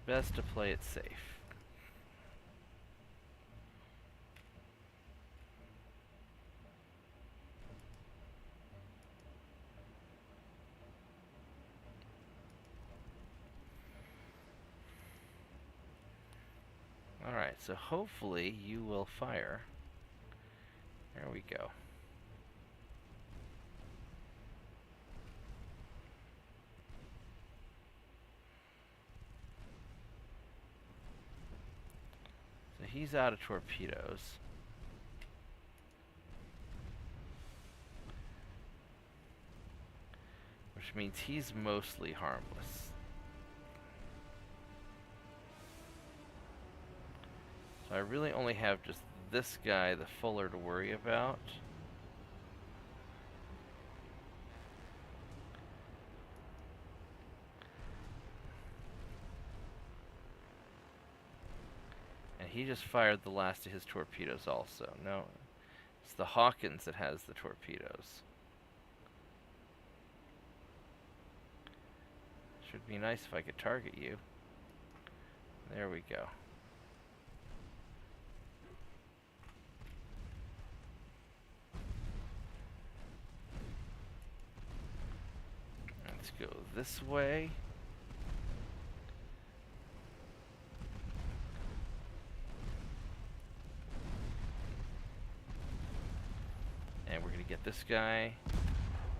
Best to play it safe. Alright, so hopefully you will fire. There we go. So he's out of torpedoes. Which means he's mostly harmless. So I really only have just this guy, the Fuller, to worry about. And he just fired the last of his torpedoes also. No, it's the Hawkins that has the torpedoes. Should be nice if I could target you. There we go. Let's go this way. And we're going to get this guy.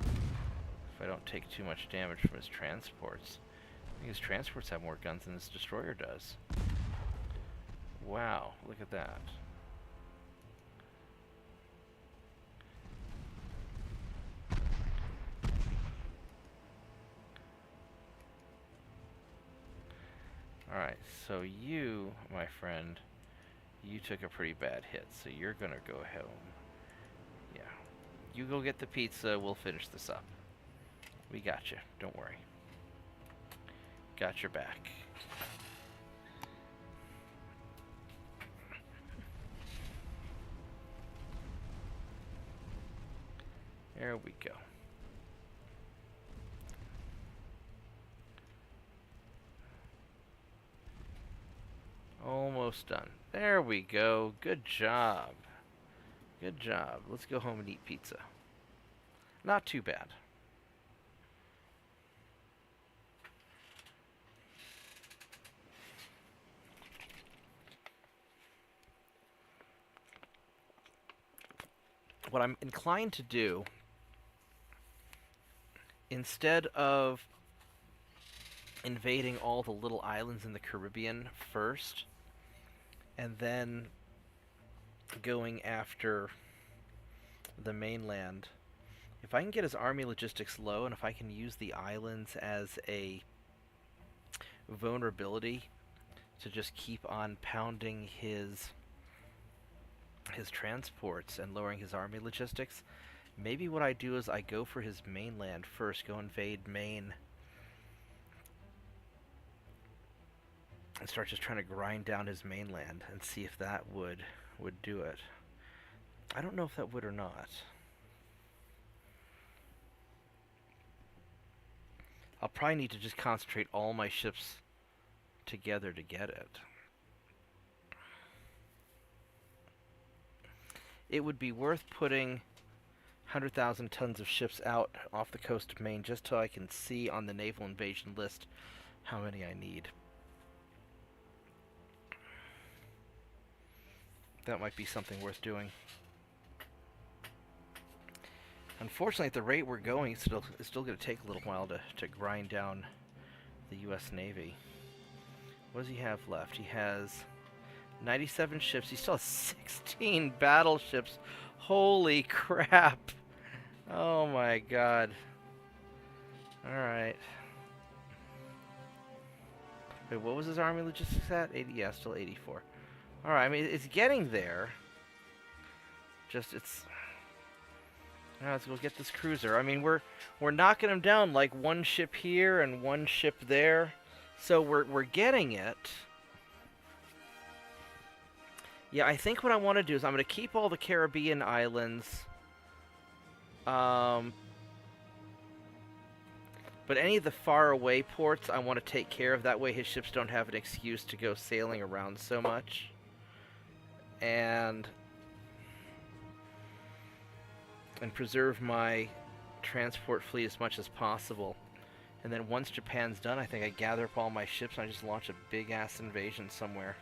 If I don't take too much damage from his transports. I think his transports have more guns than his destroyer does. Wow, look at that. Alright, so you, my friend, you took a pretty bad hit, so you're gonna go home. Yeah. You go get the pizza, we'll finish this up. We got you, don't worry. Got your back. There we go. almost done. There we go. Good job. Good job. Let's go home and eat pizza. Not too bad. What I'm inclined to do, instead of invading all the little islands in the Caribbean first, and then going after the mainland, if I can get his army logistics low, and if I can use the islands as a vulnerability to just keep on pounding his transports and lowering his army logistics, maybe what I do is I go for his mainland first, go invade Maine, and start just trying to grind down his mainland and see if that would do it. I don't know if that would or not. I'll probably need to just concentrate all my ships together to get it. It would be worth putting 100,000 tons of ships out off the coast of Maine just so I can see on the naval invasion list how many I need. That might be something worth doing. Unfortunately, at the rate we're going, it's still going to take a little while to grind down the U.S. Navy. What does he have left? He has 97 ships. He still has 16 battleships. Holy crap. Oh my god. Alright. Wait, what was his army logistics at? 80, yeah, still 84. Alright, I mean, it's getting there. Just, it's... Now let's go get this cruiser. I mean, we're knocking him down like one ship here and one ship there. So we're getting it. Yeah, I think what I want to do is I'm going to keep all the Caribbean islands. But any of the faraway ports I want to take care of. That way his ships don't have an excuse to go sailing around so much. And preserve my transport fleet as much as possible. And then once Japan's done, I think I gather up all my ships and I just launch a big-ass invasion somewhere.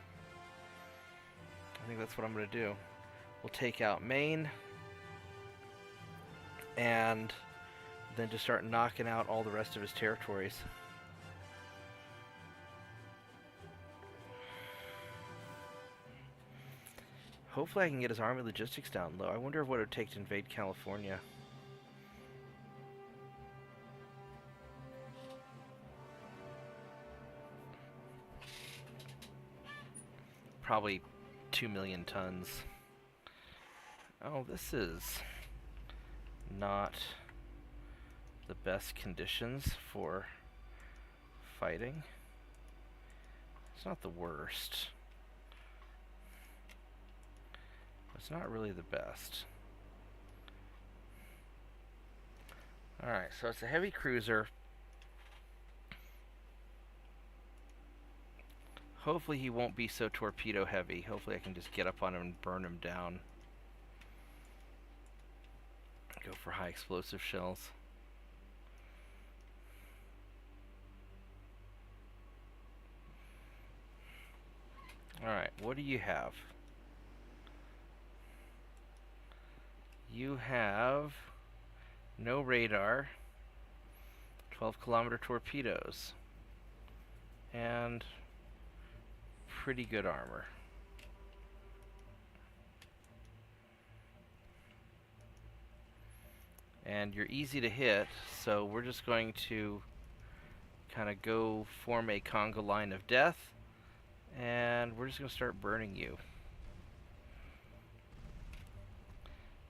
I think that's what I'm going to do. We'll take out Maine, and then just start knocking out all the rest of his territories. Hopefully I can get his army logistics down low. I wonder what it would take to invade California. Probably 2 million tons. Oh, this is not the best conditions for fighting. It's not the worst. It's not really the best. Alright, so it's a heavy cruiser. Hopefully he won't be so torpedo heavy. Hopefully I can just get up on him and burn him down. Go for high explosive shells. Alright, what do you have? You have no radar, 12-kilometer torpedoes, and pretty good armor. And you're easy to hit, so we're just going to kind of go form a Congo line of death, and we're just going to start burning you.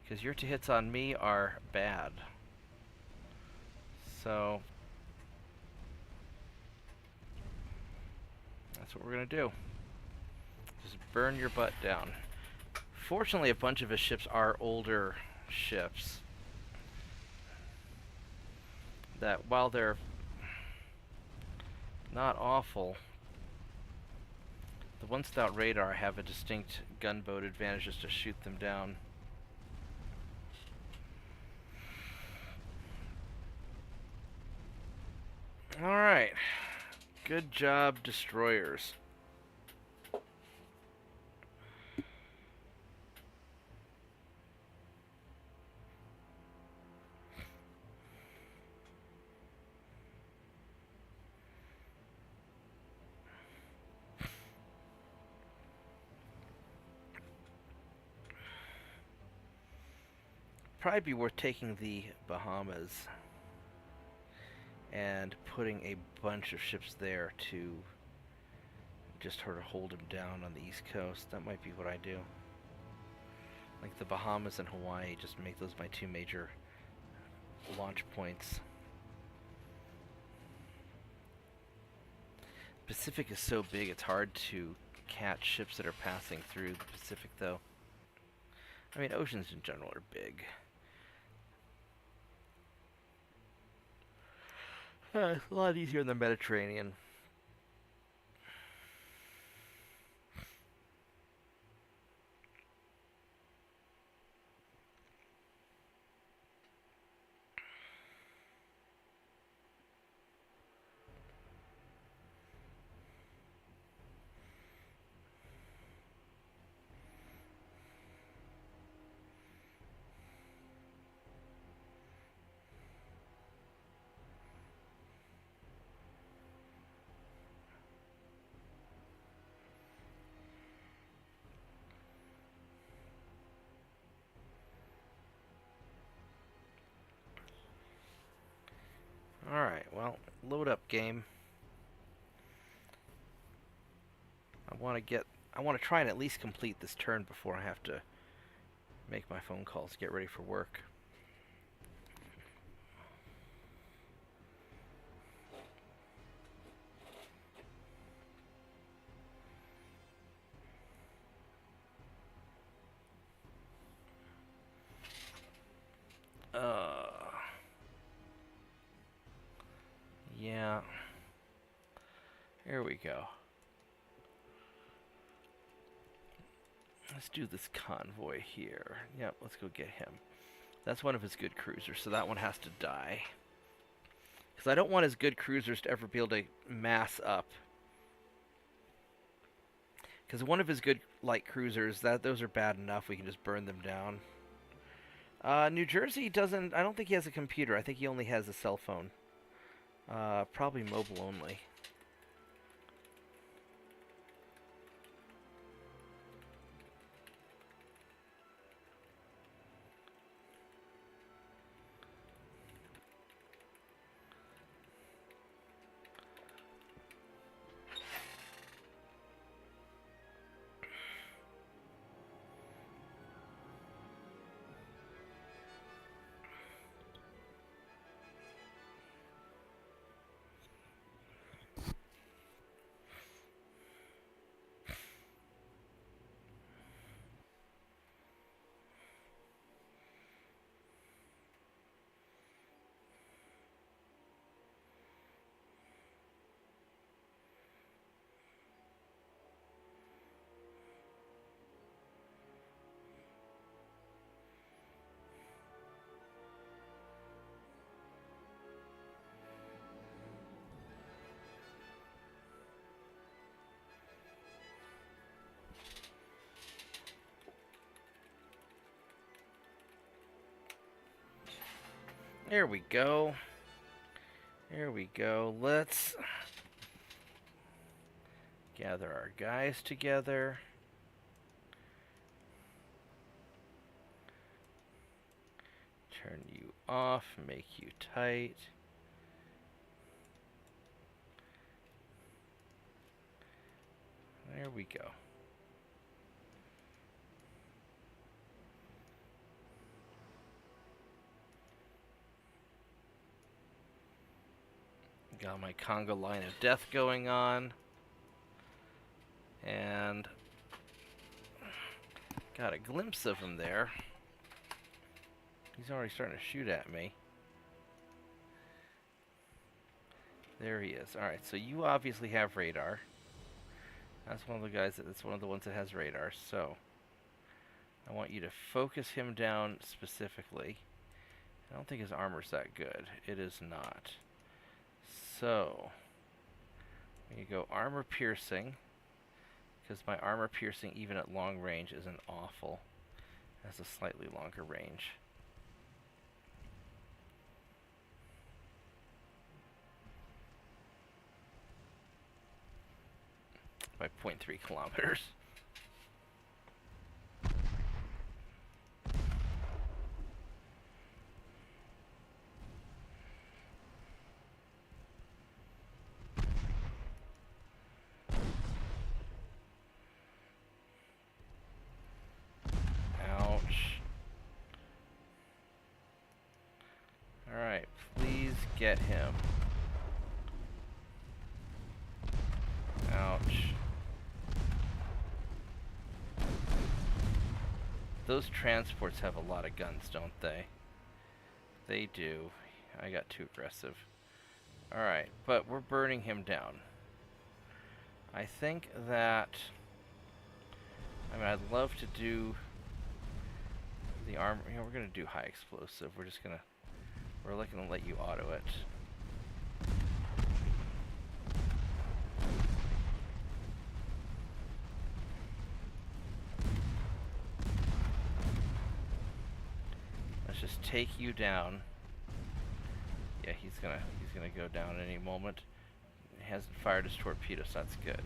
Because your two hits on me are bad. So that's what we're going to do. Just burn your butt down. Fortunately, a bunch of his ships are older ships that, while they're not awful, The ones without radar have a distinct gunboat advantage just to shoot them down. Alright. Good job, destroyers. Probably be worth taking the Bahamas and putting a bunch of ships there to just sort of hold them down on the East Coast. That might be what I do. Like the Bahamas and Hawaii, just make those my two major launch points. Pacific is so big, it's hard to catch ships that are passing through the Pacific, though. I mean, oceans in general are big. It's a lot easier in the Mediterranean. Alright, well, load up, game. I want to try and at least complete this turn before I have to make my phone calls, get ready for work. Yeah. Here we go. Let's do this convoy here. Yep, let's go get him. That's one of his good cruisers, so that one has to die. Because I don't want his good cruisers to ever be able to mass up. Because one of his good light cruisers, those are bad enough, we can just burn them down. New Jersey doesn't... I don't think he has a computer. I think he only has a cell phone. Probably mobile only. There we go. There we go. Let's gather our guys together. Turn you off, make you tight. There we go. Got my conga line of death going on. And got a glimpse of him there. He's already starting to shoot at me. There he is. Alright, so you obviously have radar. That's one of the guys that's one of the ones that has radar. So I want you to focus him down specifically. I don't think his armor's that good. It is not. So you go armor piercing, because my armor piercing even at long range isn't awful. It has a slightly longer range. By 0.3 kilometers. Ouch. Alright, please get him. Ouch. Those transports have a lot of guns, don't they? They do. I got too aggressive. Alright, but we're burning him down. I think that... I mean, I'd love to do the armor. You know, we're going to do high explosive. We're just going to... We're looking to let you auto it. Let's just take you down. Yeah, he's gonna go down any moment. He hasn't fired his torpedoes, so that's good.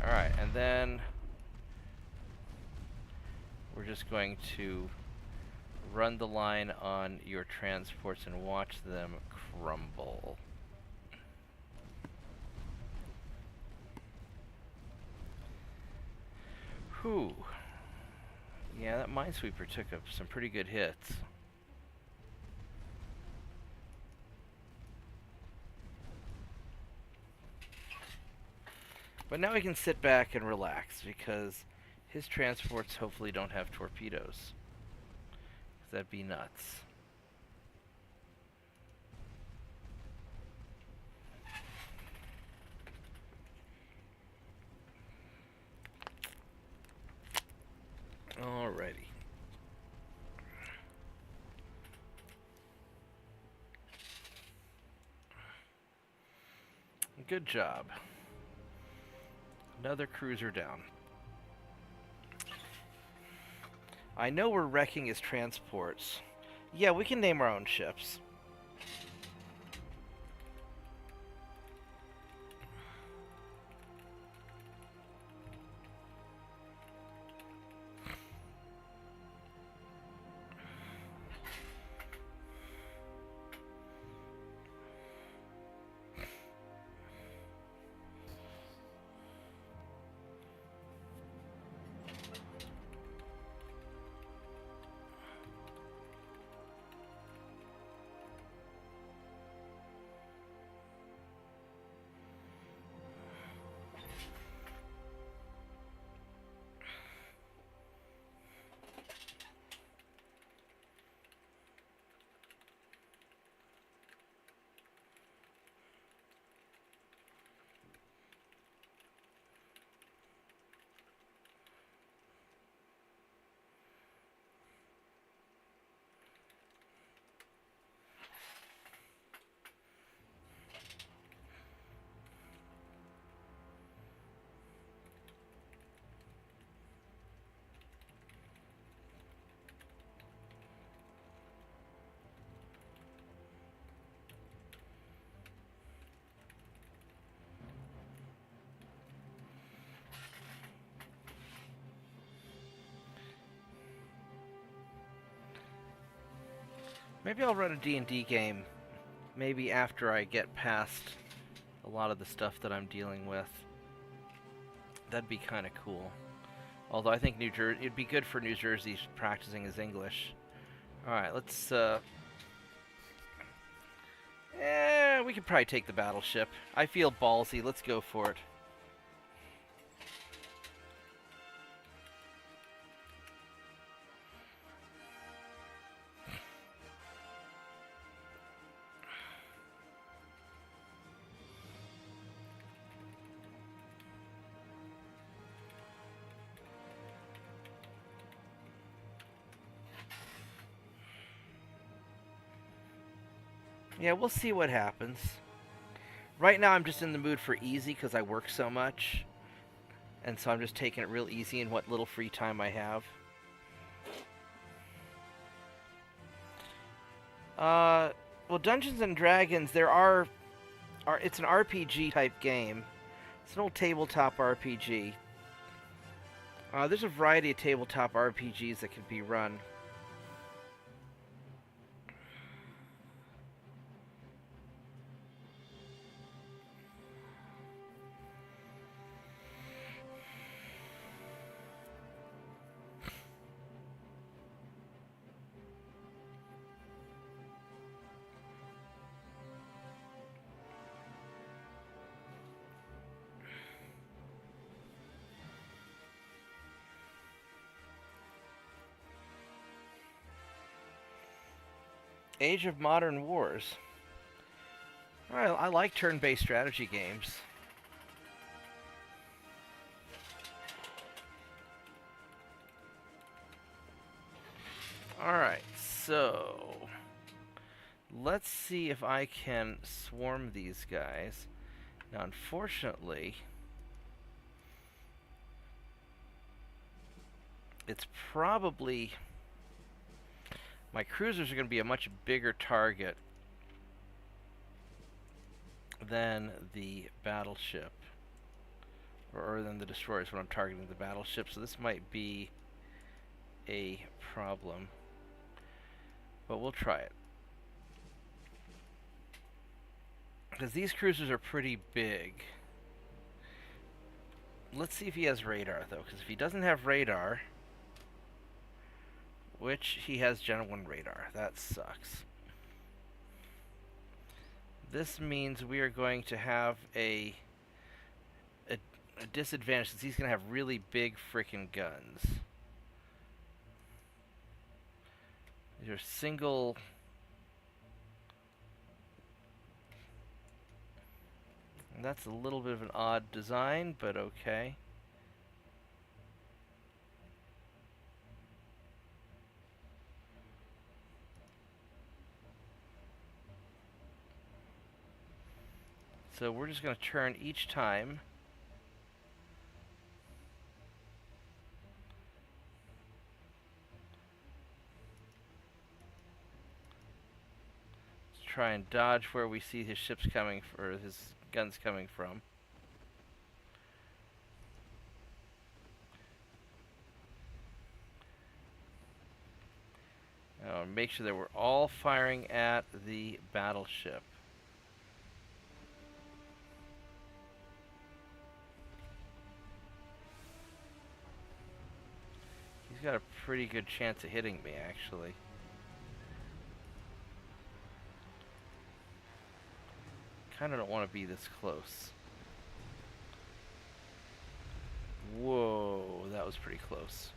Alright, and then we're just going to run the line on your transports and watch them crumble. Whew. Yeah, that minesweeper took up some pretty good hits. But now we can sit back and relax, because his transports hopefully don't have torpedoes. That'd be nuts. Alrighty. Good job. Another cruiser down. I know we're wrecking his transports. Yeah, we can name our own ships. Maybe I'll run a D&D game, maybe after I get past a lot of the stuff that I'm dealing with. That'd be kind of cool. Although I think it'd be good for New Jersey practicing his English. Alright, let's, we could probably take the battleship. I feel ballsy, let's go for it. Yeah, we'll see what happens. Right now, I'm just in the mood for easy because I work so much. And so I'm just taking it real easy in what little free time I have. Well, Dungeons and Dragons, it's an RPG type game. It's an old tabletop RPG. There's a variety of tabletop RPGs that can be run. Age of Modern Wars. Alright, I like turn-based strategy games. Alright, so let's see if I can swarm these guys. Now, unfortunately, it's probably... my cruisers are going to be a much bigger target than the battleship. Or than the destroyers when I'm targeting the battleship, so this might be a problem. But we'll try it. Because these cruisers are pretty big. Let's see if he has radar, though. Because if he doesn't have radar... which he has Gen 1 radar. That sucks. This means we are going to have a disadvantage since he's going to have really big frickin' guns. These are single... and that's a little bit of an odd design, but okay. So we're just going to turn each time. Let's try and dodge where we see his ships coming, or his guns coming from. Make sure that we're all firing at the battleship. He's got a pretty good chance of hitting me, actually. Kinda don't want to be this close. Whoa, that was pretty close.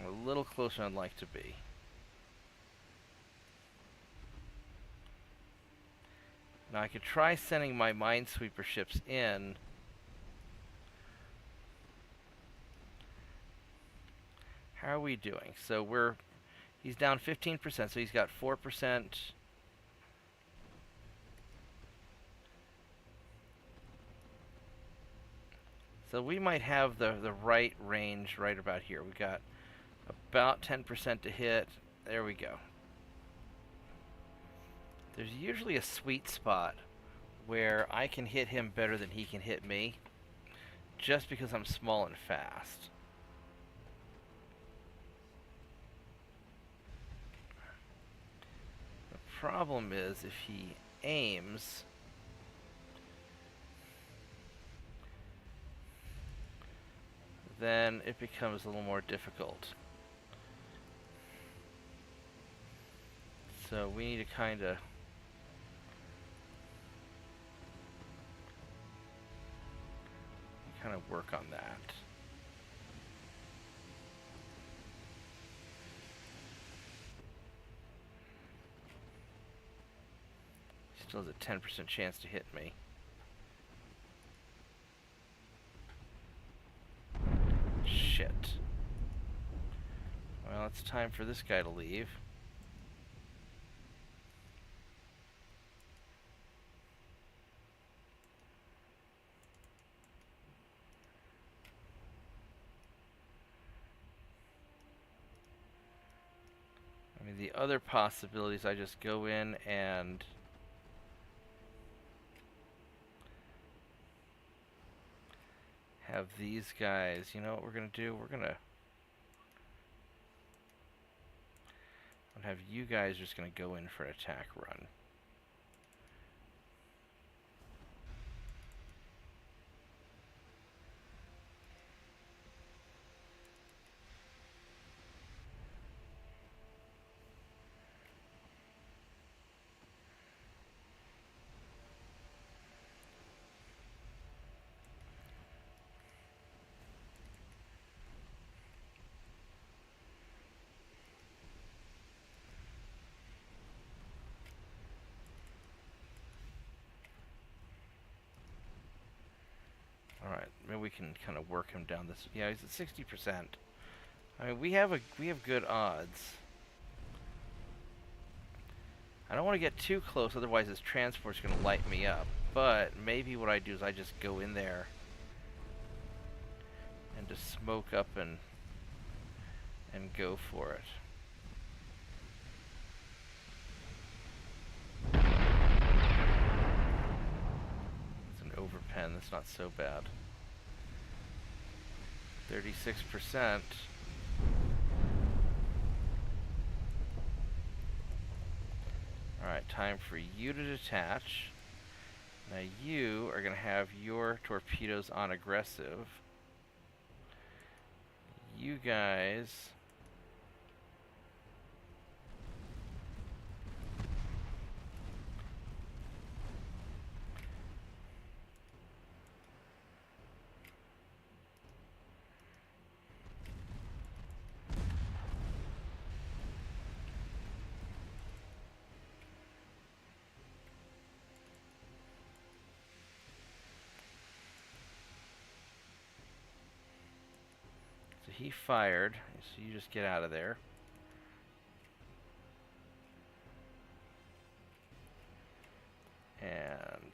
A little closer than I'd like to be. Now I could try sending my minesweeper ships in. How are we doing? So he's down 15%, so he's got 4%. So we might have the right range right about here. We got about 10% to hit. There we go. There's usually a sweet spot where I can hit him better than he can hit me, just because I'm small and fast. The problem is if he aims, then it becomes a little more difficult. So we need to kind of work on that. Still has a 10% chance to hit me. Shit. Well, it's time for this guy to leave. mean, the other possibilities, I just go in and have these guys, you know what we're going to do? We're going to have you guys just going to go in for an attack run. Alright, maybe we can kind of work him down this. Yeah, he's at 60%. I mean, we have good odds. I don't want to get too close, otherwise his transport's going to light me up. But maybe what I do is I just go in there and just smoke up and go for it. It's an overpen, that's not so bad. 36%. Alright, time for you to detach. Now you are going to have your torpedoes on aggressive. You guys... So he fired, so you just get out of there. And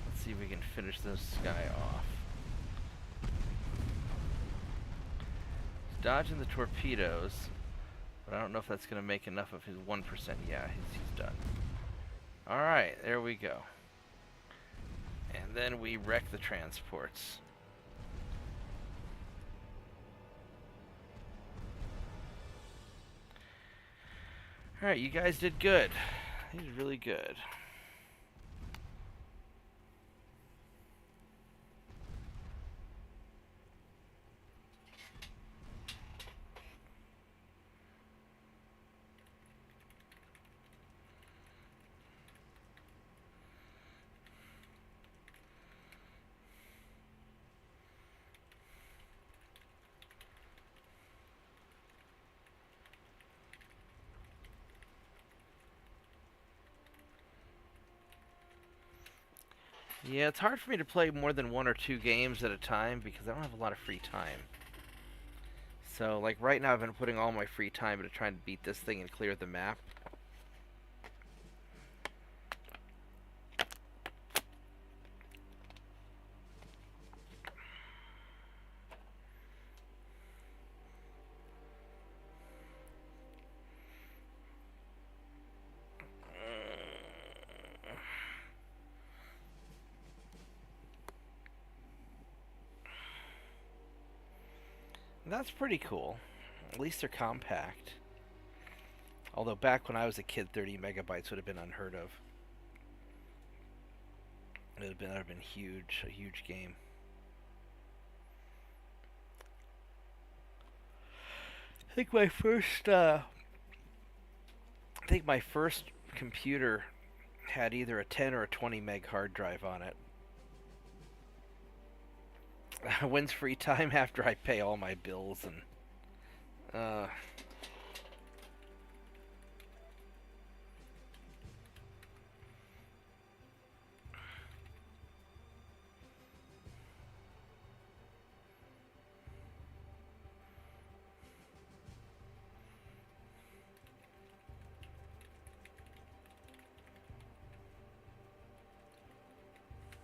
let's see if we can finish this guy off. He's dodging the torpedoes, but I don't know if that's going to make enough of his 1%. Yeah, he's done. Alright, there we go. And then we wreck the transports. Alright, you guys did good. You did really good. Yeah, it's hard for me to play more than 1 or 2 games at a time because I don't have a lot of free time. So, like, right now I've been putting all my free time into trying to beat this thing and clear the map. That's pretty cool. At least they're compact. Although back when I was a kid, 30 megabytes would have been unheard of. It would have been huge, a huge game. I think my first computer had either a 10 or a 20 meg hard drive on it. When's free time? After I pay all my bills and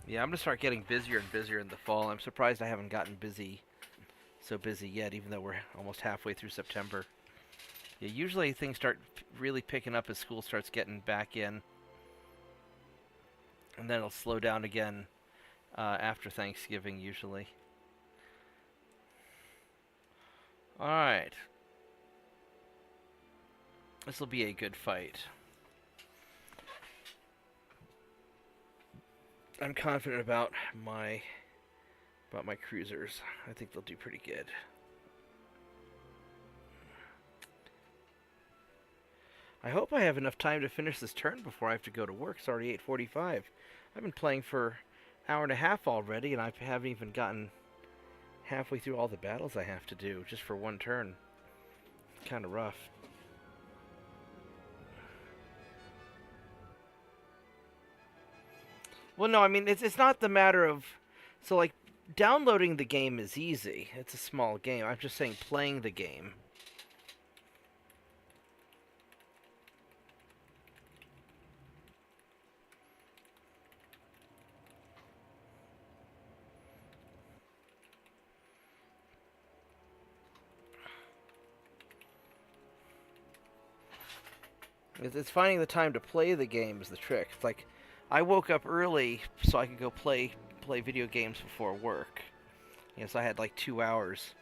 Yeah, I'm gonna start getting busier and busier in the fall. I'm surprised I haven't gotten so busy yet, even though we're almost halfway through September. Yeah, usually things start really picking up as school starts getting back in, and then it'll slow down again after Thanksgiving, usually. All right, this will be a good fight. I'm confident about my cruisers. I think they'll do pretty good. I hope I have enough time to finish this turn before I have to go to work. It's already 8:45. I've been playing for an hour and a half already, and I haven't even gotten halfway through all the battles I have to do just for one turn. Kind of rough. Well, no, I mean it's not the matter of so like downloading the game is easy. It's a small game. I'm just saying playing the game. It's finding the time to play the game is the trick. It's like I woke up early so I could go play video games before work. So I had like 2 hours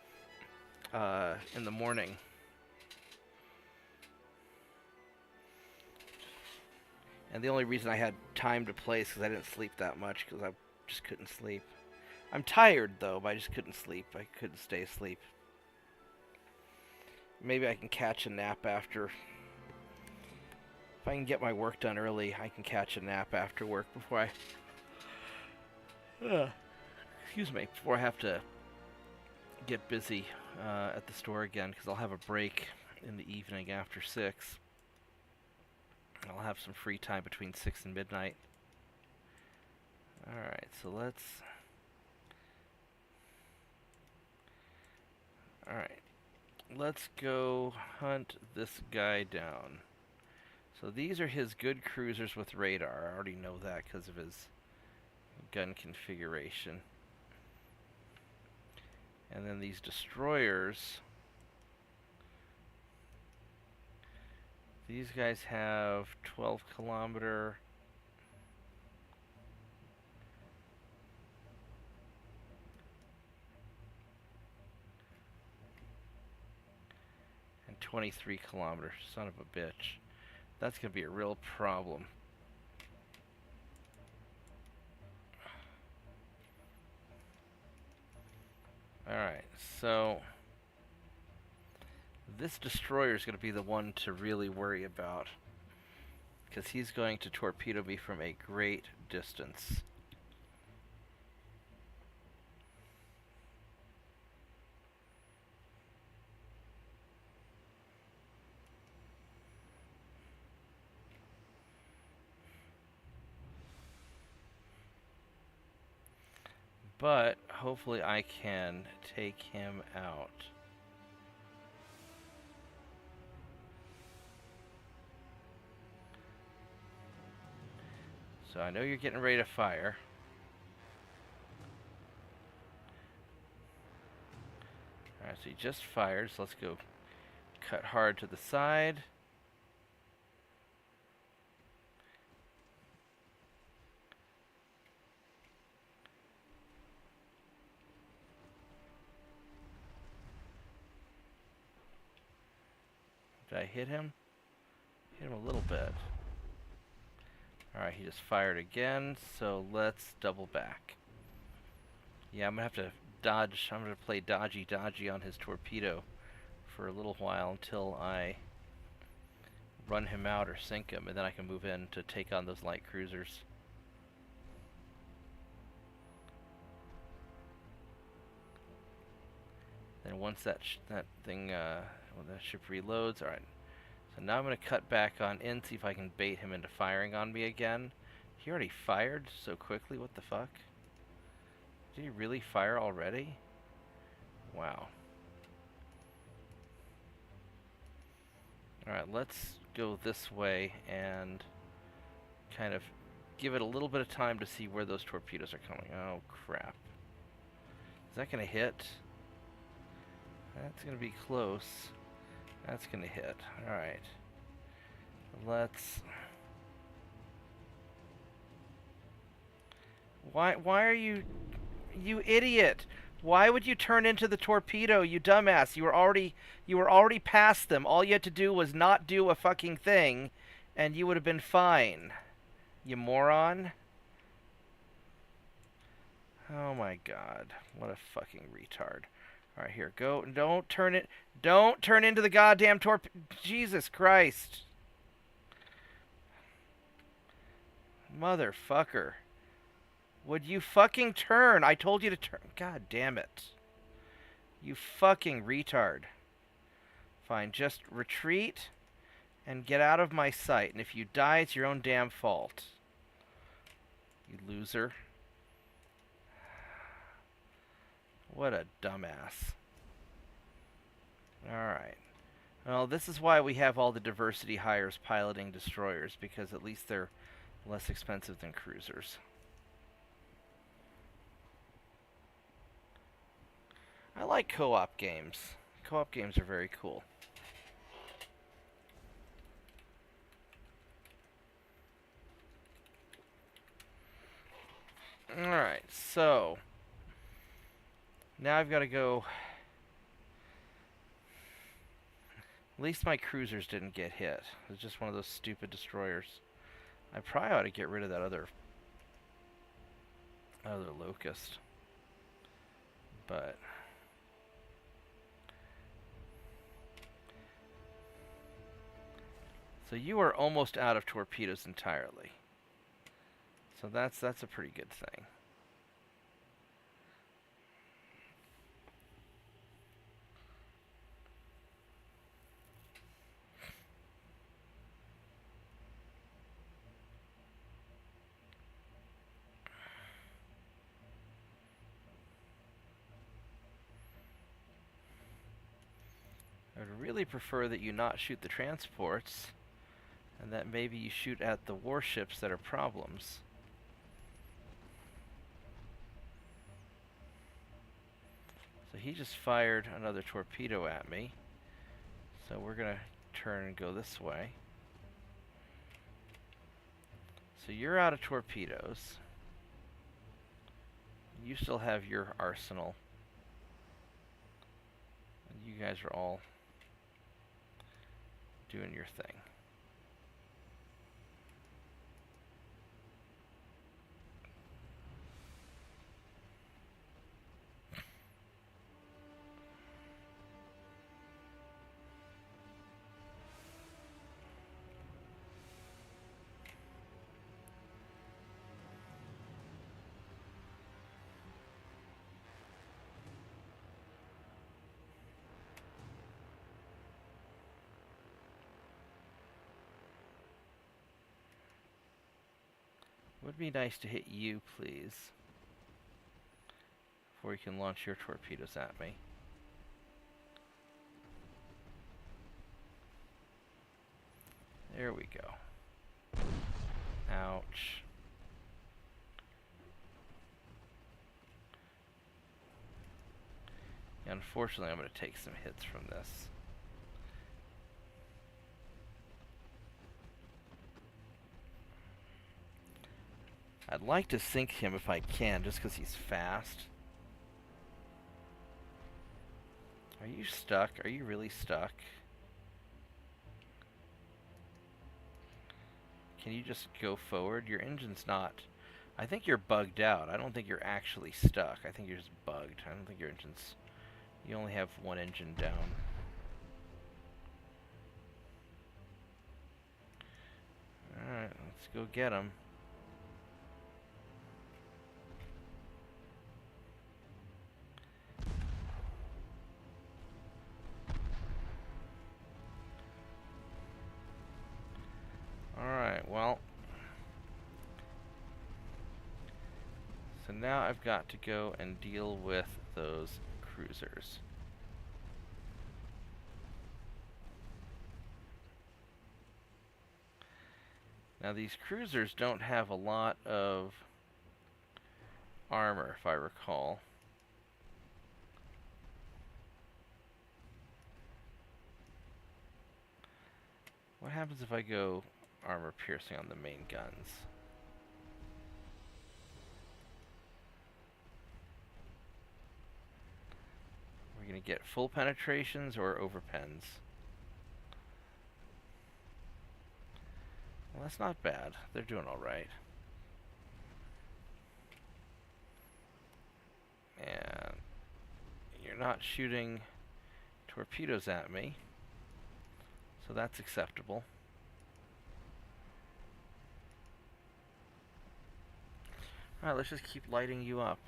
in the morning. And the only reason I had time to play is because I didn't sleep that much because I just couldn't sleep. I'm tired though, but I just couldn't sleep. I couldn't stay asleep. Maybe I can catch a nap after. If I can get my work done early, I can catch a nap after work before before I have to get busy at the store again, because I'll have a break in the evening after 6. I'll have some free time between 6 and midnight. Alright, so let's... Alright, let's go hunt this guy down. So these are his good cruisers with radar. I already know that because of his gun configuration. And then these destroyers... These guys have 12 kilometer... and 23 kilometers. Son of a bitch. That's going to be a real problem. Alright, so... this destroyer is going to be the one to really worry about, because he's going to torpedo me from a great distance. But hopefully I can take him out. So I know you're getting ready to fire. Alright, so he just fired, so let's go cut hard to the side. Did I hit him? Hit him a little bit. Alright, he just fired again, so let's double back. Yeah, I'm gonna have to dodge. I'm gonna play dodgy on his torpedo for a little while until I run him out or sink him, and then I can move in to take on those light cruisers. Then once that ship reloads, alright. So now I'm going to cut back on in, see if I can bait him into firing on me again. He already fired so quickly, what the fuck? Did he really fire already? Wow. Alright, let's go this way and kind of give it a little bit of time to see where those torpedoes are coming. Oh, crap. Is that going to hit? That's going to be close. That's going to hit. Alright. Let's... Why are you... You idiot! Why would you turn into the torpedo, you dumbass? You were already past them. All you had to do was not do a fucking thing, and you would have been fine. You moron. Oh my god. What a fucking retard. Alright, here. Go. Don't turn it. Don't turn into the goddamn Jesus Christ. Motherfucker. Would you fucking turn? I told you to turn. God damn it. You fucking retard. Fine, just retreat and get out of my sight. And if you die, it's your own damn fault. You loser. What a dumbass. Alright. Well, this is why we have all the diversity hires piloting destroyers, because at least they're less expensive than cruisers. I like co-op games. Co-op games are very cool. Alright, so... Now I've got to go... At least my cruisers didn't get hit. It was just one of those stupid destroyers. I probably ought to get rid of that other locust. But... So you are almost out of torpedoes entirely. So that's a pretty good thing. I would really prefer that you not shoot the transports, and that maybe you shoot at the warships that are problems. So he just fired another torpedo at me. So we're going to turn and go this way. So you're out of torpedoes. You still have your arsenal. And you guys are all doing your thing. Would be nice to hit you, please, before you can launch your torpedoes at me. There we go. Ouch. Yeah, unfortunately, I'm going to take some hits from this. I'd like to sink him if I can, just because he's fast. Are you stuck? Are you really stuck? Can you just go forward? Your engine's not... I think you're bugged out. I don't think you're actually stuck. I think you're just bugged. I don't think your engine's... You only have one engine down. Alright, let's go get him. Alright, well. So now I've got to go and deal with those cruisers. Now these cruisers don't have a lot of armor, if I recall. What happens if I go armor piercing on the main guns? We're going to get full penetrations or overpens. Well, that's not bad. They're doing all right. And you're not shooting torpedoes at me, so that's acceptable. Alright, let's just keep lighting you up.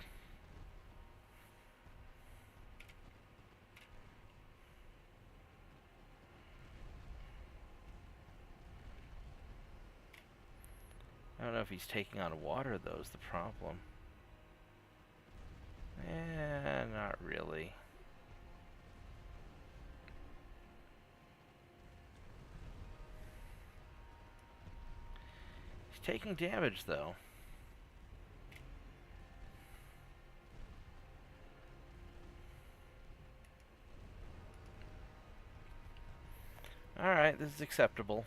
I don't know if he's taking on water, though, is the problem. Not really. He's taking damage, though. Alright, this is acceptable.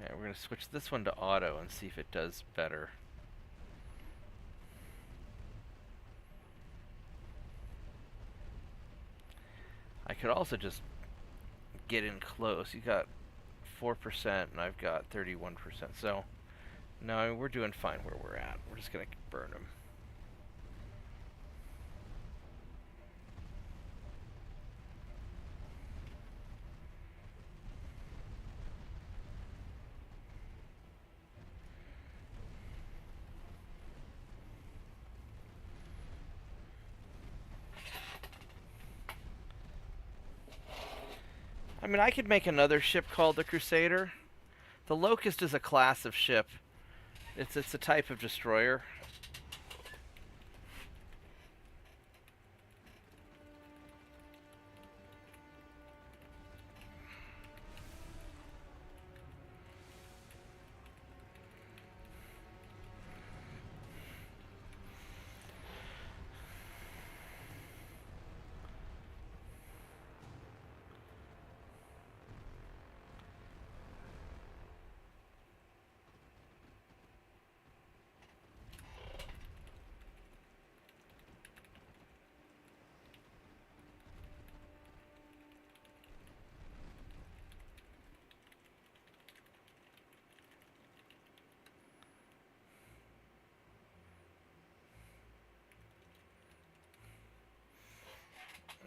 Alright, we're going to switch this one to auto and see if it does better. I could also just get in close. You got 4% and I've got 31%. So, no, I mean, we're doing fine where we're at. We're just going to burn them. I mean, I could make another ship called the Crusader. The Locust is a class of ship. It's a type of destroyer.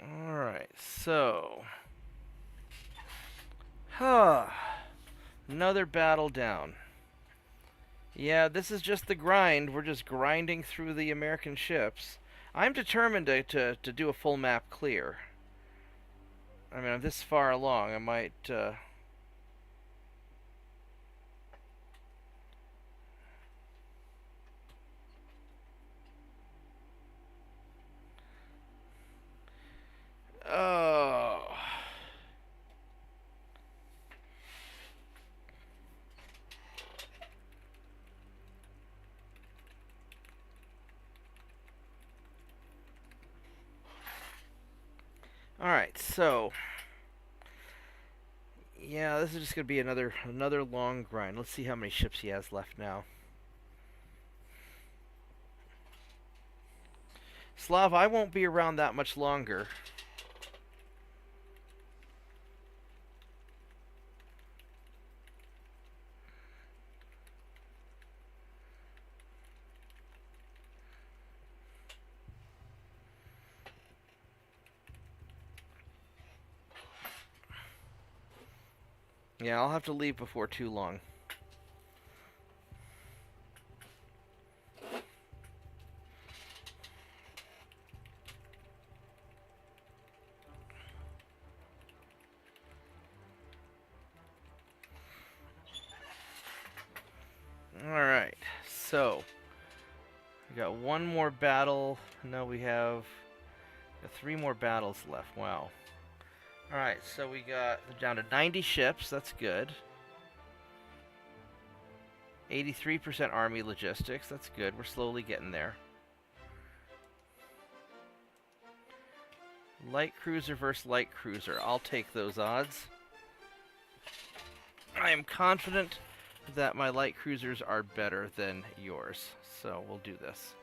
Alright, so... Another battle down. Yeah, this is just the grind. We're just grinding through the American ships. I'm determined to do a full map clear. I mean, I'm this far along. I might... Oh... Alright, so... Yeah, this is just going to be another long grind. Let's see how many ships he has left now. Slav, I won't be around that much longer. Yeah, I'll have to leave before too long. so we got one more battle. No, we have 3 more battles left. Wow. Alright, so we got down to 90 ships. That's good. 83% army logistics. That's good. We're slowly getting there. Light cruiser versus light cruiser. I'll take those odds. I am confident that my light cruisers are better than yours. So we'll do this.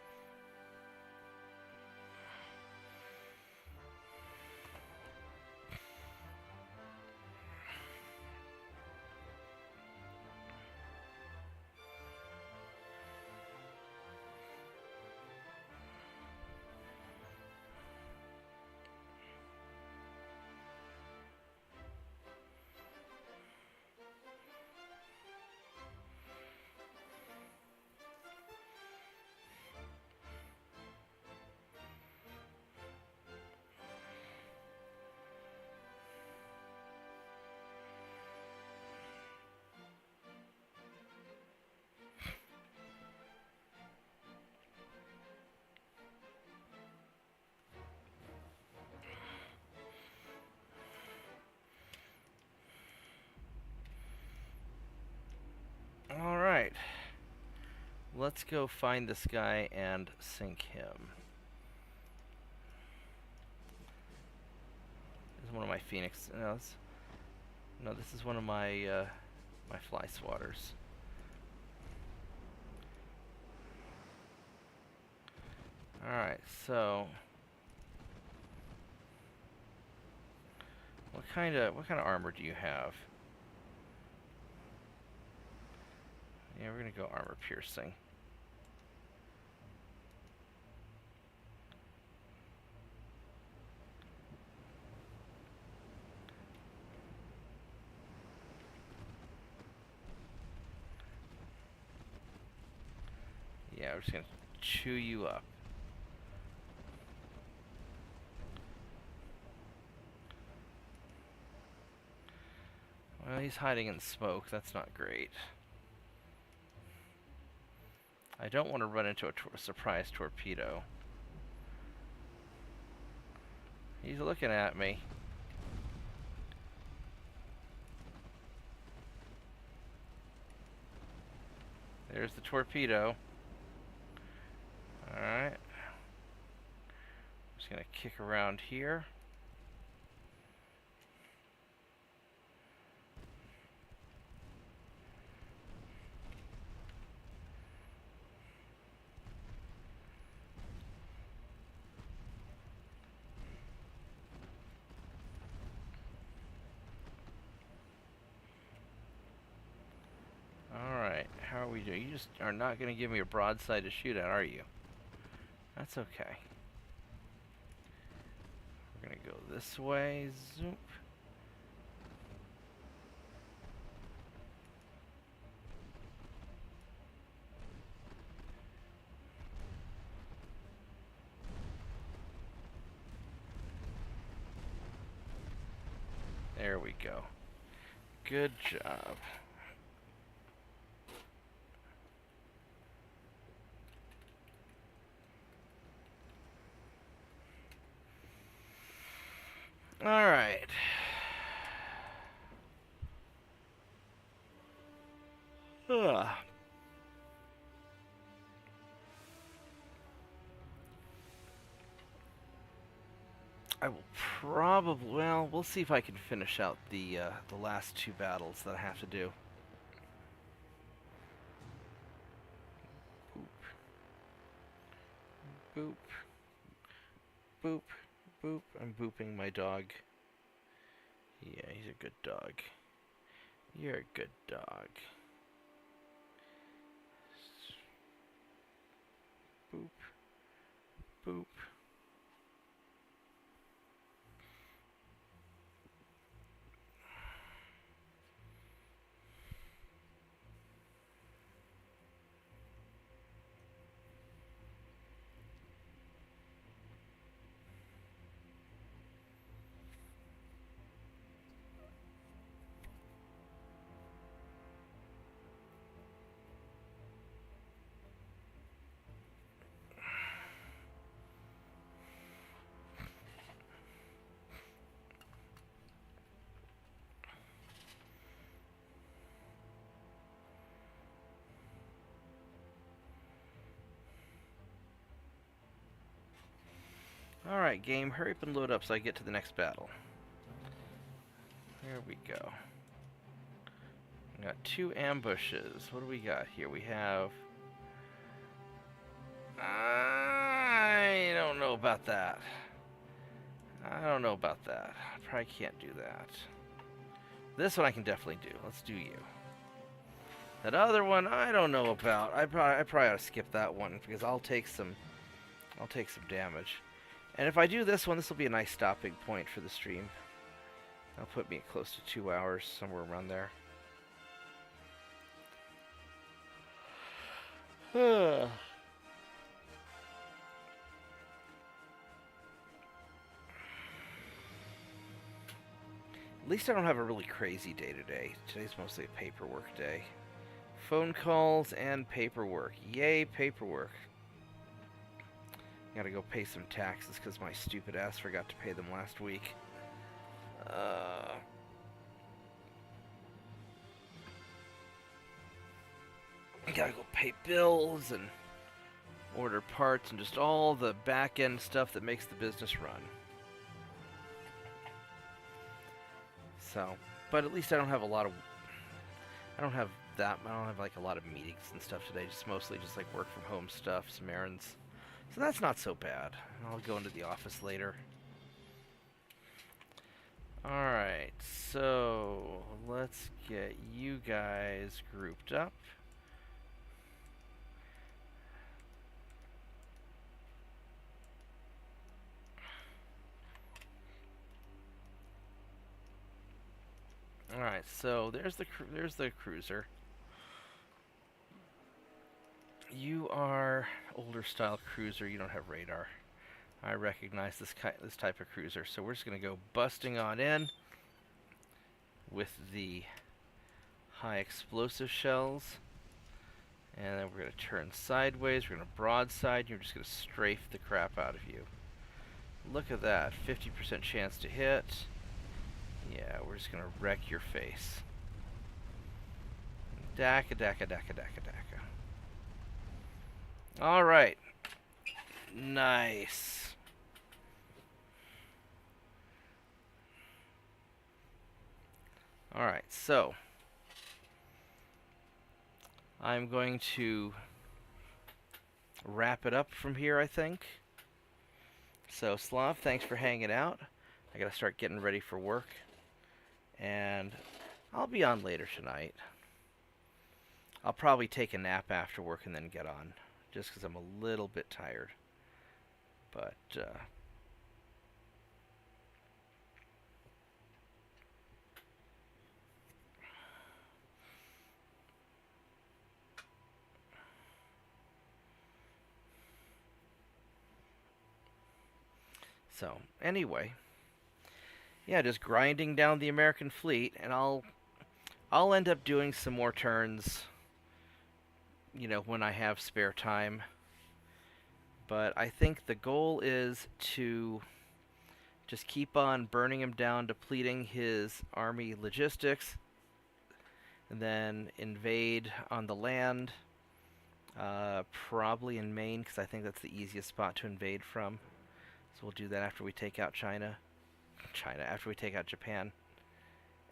Alright. Let's go find this guy and sink him. This is one of my Phoenix. No, this is one of my my fly swatters. Alright, so what kind of armor do you have? Yeah, we're gonna go armor piercing. Yeah, we're just gonna chew you up. Well, he's hiding in smoke. That's not great. I don't want to run into a surprise torpedo. He's looking at me. There's the torpedo. Alright. Just gonna kick around here. Alright, how are we doing? You just are not going to give me a broadside to shoot at, are you? That's okay. We're going to go this way. Zoop. There we go. Good job. All right. Ugh. I will probably, well, we'll see if I can finish out the last 2 battles that I have to do. Boop. Boop. Boop. Boop. I'm booping my dog. Yeah, he's a good dog. You're a good dog. Boop. Boop. Alright, game, hurry up and load up so I get to the next battle. There we go. We got 2 ambushes. What do we got here? We have... I don't know about that. I don't know about that. I probably can't do that. This one I can definitely do. Let's do you. That other one I don't know about. I probably ought to skip that one because I'll take some damage. And if I do this one, this will be a nice stopping point for the stream. That'll put me close to 2 hours, somewhere around there. At least I don't have a really crazy day today. Today's mostly a paperwork day. Phone calls and paperwork. Yay, paperwork. Gotta go pay some taxes because my stupid ass forgot to pay them last week. I gotta go pay bills and order parts and just all the back-end stuff that makes the business run. So, but at least I don't have a lot of... I don't have like a lot of meetings and stuff today. Just mostly just like work from home stuff, some errands. So that's not so bad. I'll go into the office later. Alright, so let's get you guys grouped up. Alright, so there's the cruiser. You are older style cruiser. You don't have radar. I recognize this type of cruiser. So we're just going to go busting on in with the high explosive shells. And then we're going to turn sideways. We're going to broadside. And you're just going to strafe the crap out of you. Look at that. 50% chance to hit. Yeah, we're just going to wreck your face. Daka, daka, daka, daka, daka. Alright. Nice. Alright, so I'm going to wrap it up from here, I think. So, Slav, thanks for hanging out. I gotta start getting ready for work. And I'll be on later tonight. I'll probably take a nap after work and then get on. Just because I'm a little bit tired. But, so, anyway. Yeah, just grinding down the American fleet, and I'll end up doing some more turns, you know, when I have spare time. But I think the goal is to just keep on burning him down, depleting his army logistics, and then invade on the land, probably in Maine, because I think that's the easiest spot to invade from. So we'll do that after we take out after we take out Japan.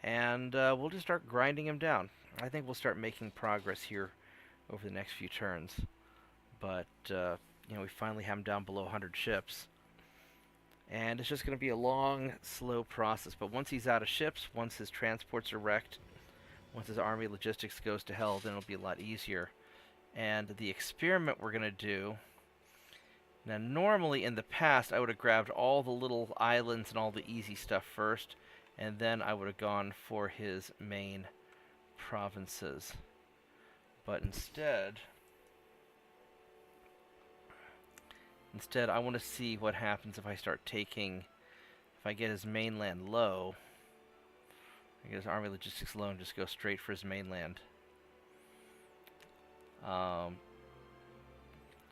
And we'll just start grinding him down. I think we'll start making progress here over the next few turns. But, you know, we finally have him down below 100 ships. And it's just going to be a long, slow process. But once he's out of ships, once his transports are wrecked, once his army logistics goes to hell, then it'll be a lot easier. And the experiment we're going to do... Now, normally in the past, I would have grabbed all the little islands and all the easy stuff first, and then I would have gone for his main provinces. But instead, I want to see what happens if I start taking, if I get his mainland low, I get his army logistics low and just go straight for his mainland.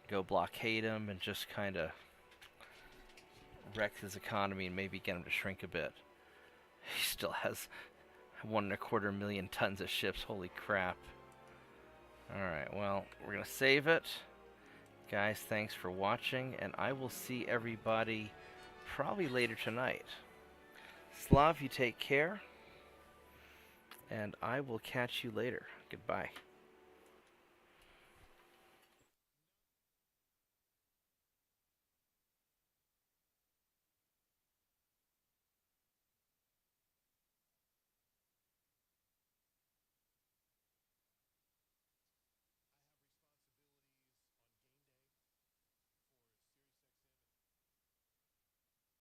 Go blockade him and just kind of wreck his economy and maybe get him to shrink a bit. He still has 1.25 million tons of ships. Holy crap. Alright, well, we're going to save it. Guys, thanks for watching, and I will see everybody probably later tonight. Slav, you take care, and I will catch you later. Goodbye.